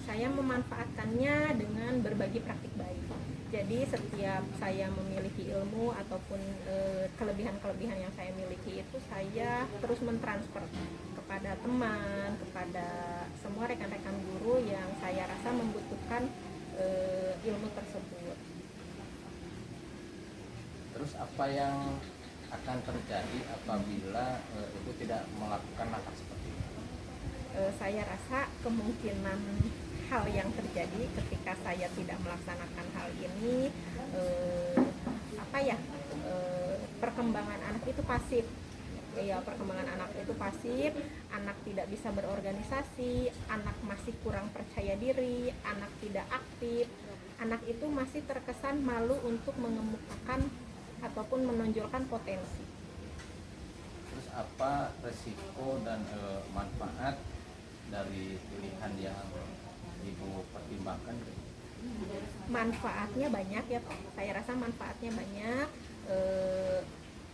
Saya memanfaatkannya dengan berbagi praktik baik. Jadi setiap saya memiliki ilmu ataupun kelebihan-kelebihan yang saya miliki itu saya terus mentransfer kepada teman, kepada semua rekan-rekan guru yang saya rasa membutuhkan ilmu tersebut. Terus apa yang akan terjadi apabila ibu tidak melakukan langkah seperti ini? Saya rasa kemungkinan hal yang terjadi ketika saya tidak melaksanakan hal ini, perkembangan anak itu pasif. Ya, perkembangan anak itu pasif, anak tidak bisa berorganisasi, anak masih kurang percaya diri, anak tidak aktif, anak itu masih terkesan malu untuk mengemukakan ataupun menonjolkan potensi. Terus apa resiko dan manfaat dari pilihan yang ibu pertimbangkan? Manfaatnya banyak ya Pak. Saya rasa manfaatnya banyak.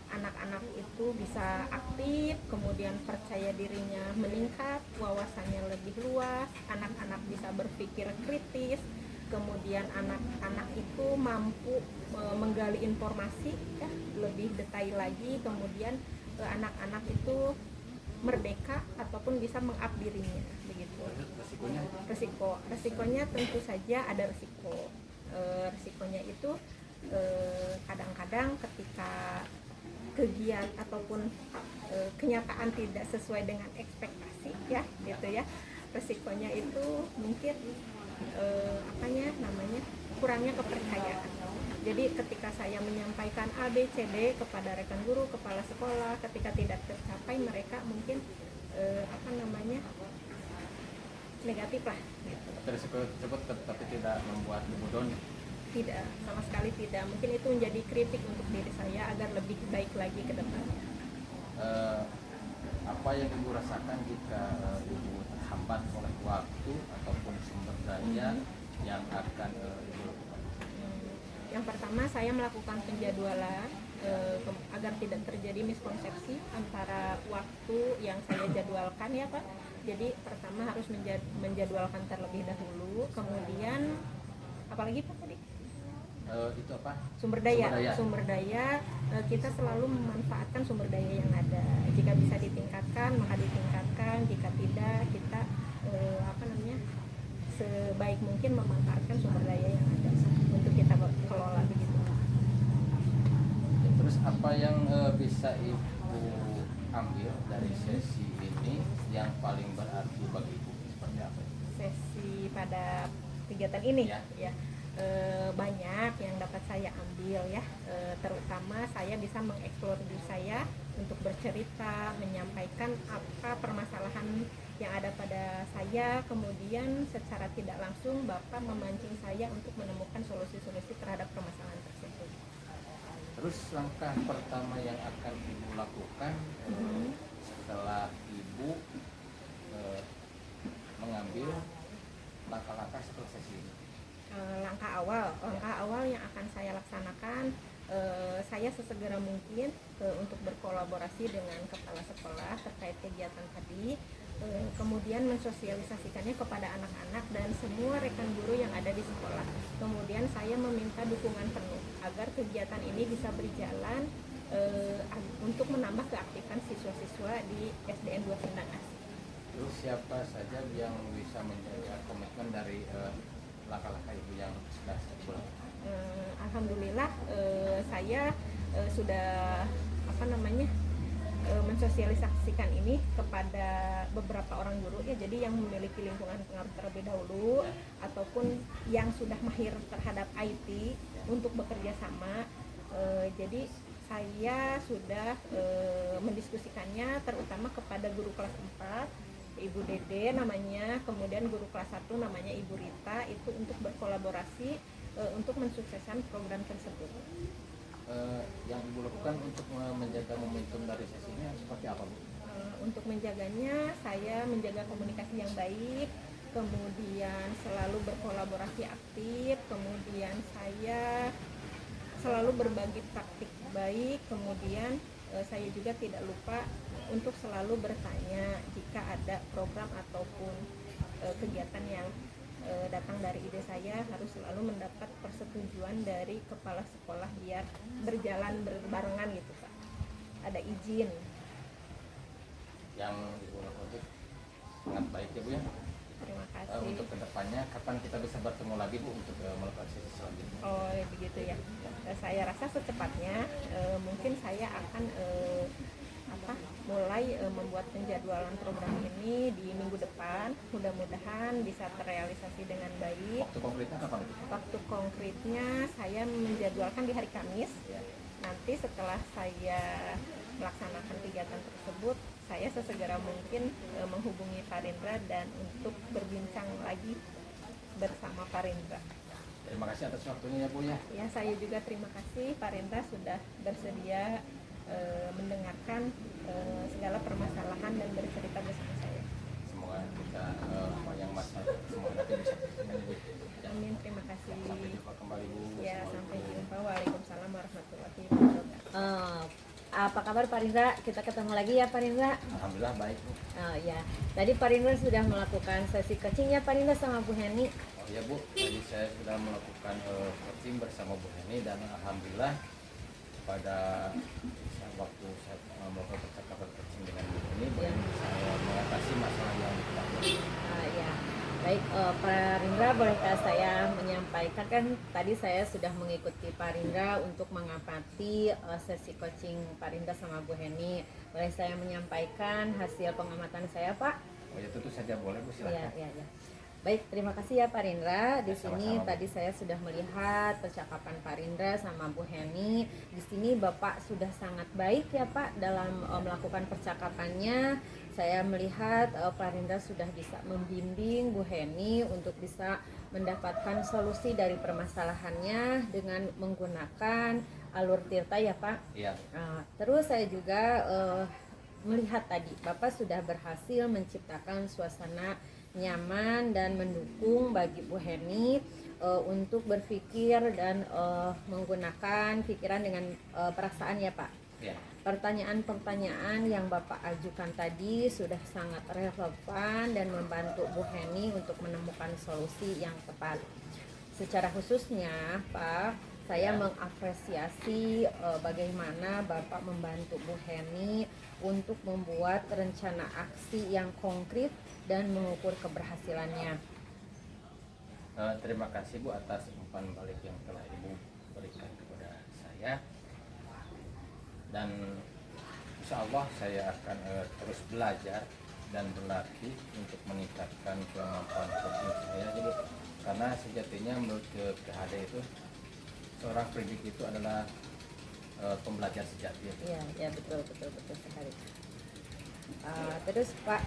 Anak-anak itu bisa aktif, kemudian percaya dirinya meningkat, wawasannya lebih luas, anak-anak bisa berpikir kritis, kemudian anak-anak itu mampu menggali informasi ya, lebih detail lagi, kemudian anak-anak itu merdeka ataupun bisa meng-up dirinya begitu. Resikonya tentu saja ada resiko. Resikonya itu kadang-kadang ketika kegiatan ataupun kenyataan tidak sesuai dengan ekspektasi ya gitu ya, resikonya itu mungkin kurangnya kepercayaan. Jadi ketika saya menyampaikan A, B, C, D kepada rekan guru, kepala sekolah, ketika tidak tercapai mereka mungkin negatif lah gitu. Risiko tersebut tapi tidak membuat ibu down? Tidak, sama sekali tidak. Mungkin itu menjadi kritik untuk diri saya agar lebih baik lagi ke depan. Apa yang ibu rasakan jika ibu terhambat oleh waktu ataupun sumber daya yang akan ibu lakukan? Yang pertama, saya melakukan penjadwalan agar tidak terjadi miskonsepsi antara waktu yang saya jadwalkan ya Pak. Jadi pertama harus menjadwalkan terlebih dahulu, kemudian apalagi Pak tadi? Itu apa? Sumber daya. Kita selalu memanfaatkan sumber daya yang ada. Jika bisa ditingkatkan maka ditingkatkan, jika tidak kita sebaik mungkin memanfaatkan sumber daya yang ada untuk kita kelola begitu. Terus apa yang bisa ibu ambil dari sesi ini yang paling berarti bagi ibu, seperti apa? Sesi pada kegiatan ini ya. Banyak yang dapat saya ambil ya, terutama saya bisa mengeksplor diri saya untuk bercerita, menyampaikan apa permasalahan yang ada pada saya, kemudian secara tidak langsung Bapak memancing saya untuk menemukan solusi-solusi terhadap permasalahan tersebut. Terus langkah pertama yang akan ibu lakukan setelah ibu sesegera mungkin untuk berkolaborasi dengan kepala sekolah terkait kegiatan tadi, kemudian mensosialisasikannya kepada anak-anak dan semua rekan guru yang ada di sekolah. Kemudian saya meminta dukungan penuh agar kegiatan ini bisa berjalan untuk menambah keaktifan siswa-siswa di SDN 2 Sindang Asih. Terus siapa saja yang bisa menjaga komitmen dari langkah-langkah ibu yang sudah sebelum? Alhamdulillah saya sudah mensosialisasikan ini kepada beberapa orang guru ya, jadi yang memiliki lingkungan pengaruh terlebih dahulu ataupun yang sudah mahir terhadap IT untuk bekerja sama. Jadi saya sudah mendiskusikannya terutama kepada guru kelas 4, Ibu Dede namanya, kemudian guru kelas 1 namanya Ibu Rita, itu untuk berkolaborasi untuk mensukseskan program tersebut. Yang ibu lakukan untuk menjaga momentum dari sesi ini seperti apa, Bu? Untuk menjaganya, saya menjaga komunikasi yang baik, kemudian selalu berkolaborasi aktif, kemudian saya selalu berbagi praktik baik, kemudian saya juga tidak lupa untuk selalu bertanya jika ada program ataupun kegiatan yang datang dari ide saya, harus selalu mendapat persetujuan dari kepala sekolah biar berjalan berbarengan gitu Pak, ada izin. Yang ibu lakukan sangat baik ya Bu ya. Terima kasih. Untuk kedepannya kapan kita bisa bertemu lagi Bu untuk melakukan sesi selanjutnya? Oh begitu ya. Saya rasa secepatnya mungkin saya akan mulai membuat penjadwalan program ini di minggu depan. Mudah-mudahan bisa terrealisasi dengan baik. Waktu konkretnya kapan? Waktu konkretnya saya menjadwalkan di hari Kamis. Ya. Nanti setelah saya melaksanakan kegiatan tersebut, saya sesegera mungkin menghubungi Pak Rendra dan untuk berbincang lagi bersama Pak Rendra. Terima kasih atas waktunya ya Bu ya. Ya, saya juga terima kasih Pak Rendra sudah bersedia mendengarkan segala permasalahan dan bercerita bersama saya. Semoga kita yang masalah semoga nanti bisa bertemu. Amin, terima kasih. Sampai jumpa kembali Bu. Ya, sampai jumpa. Waalaikumsalam warahmatullahi wabarakatuh. Apa kabar Pak Rindra? Kita ketemu lagi ya Pak Rindra. Alhamdulillah baik Bu. Oh ya, tadi Pak Rindra sudah melakukan sesi coaching ya Pak Rindra sama Bu Heni. Oh ya Bu, tadi saya sudah melakukan coaching bersama Bu Heni dan alhamdulillah pada waktu saya melakukan percakapan coaching dengan Bu Heni, Ya. saya mengatasi masalah yang diketahui. Ya, baik Pak Rindra, bolehkah saya menyampaikan, kan tadi saya sudah mengikuti Pak Rindra untuk mengamati sesi coaching Pak Rindra sama Bu Heni. Boleh saya menyampaikan hasil pengamatan saya Pak? Oh ya tentu saja boleh Bu, silakan. Ya. Baik, terima kasih ya Pak Rindra. Di Ya, sini sama-sama, Bu. tadi saya sudah melihat percakapan Pak Rindra sama Bu Heni. Di sini Bapak sudah sangat baik ya Pak dalam melakukan percakapannya. Saya melihat Pak Rindra sudah bisa membimbing Bu Heni untuk bisa mendapatkan solusi dari permasalahannya dengan menggunakan alur tirta ya Pak. Iya. Terus saya juga melihat tadi Bapak sudah berhasil menciptakan suasana nyaman dan mendukung bagi Bu Heni untuk berpikir dan menggunakan pikiran dengan perasaan ya Pak. Iya. Pertanyaan-pertanyaan yang Bapak ajukan tadi sudah sangat relevan dan membantu Bu Heni untuk menemukan solusi yang tepat. Secara khususnya Pak, saya mengapresiasi bagaimana Bapak membantu Bu Heni untuk membuat rencana aksi yang konkret dan mengukur keberhasilannya. Terima kasih Bu atas umpan balik yang telah Ibu berikan kepada saya. Dan insya Allah saya akan terus belajar dan berlatih untuk meningkatkan kemampuan coaching saya. Jadi karena sejatinya menurut PHD itu seorang pendidik itu adalah pembelajar sejati. Ya betul sekali. Terus Pak,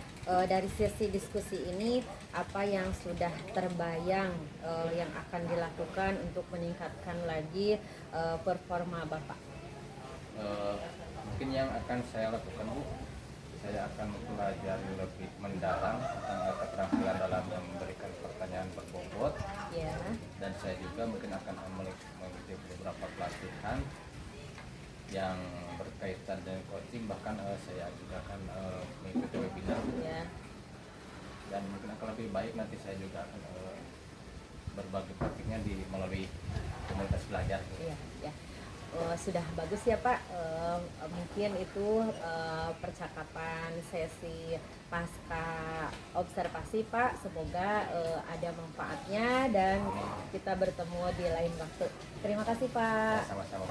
dari sesi diskusi ini apa yang sudah terbayang yang akan dilakukan untuk meningkatkan lagi performa Bapak? Mungkin yang akan saya lakukan Bu, saya akan mempelajari lebih mendalam tentang keterampilan dalam memberikan pertanyaan berbobot. Ya. Dan saya juga mungkin akan mengikuti beberapa pelatihan yang berkaitan dengan coaching, bahkan saya juga akan mengikuti webinar Ya. dan mungkin akan lebih baik nanti saya juga akan berbagi praktiknya melalui komunitas belajar. Iya, ya. Sudah bagus ya Pak. Mungkin itu percakapan sesi pasca observasi Pak. Semoga ada manfaatnya dan kita bertemu di lain waktu. Terima kasih Pak. Sama-sama.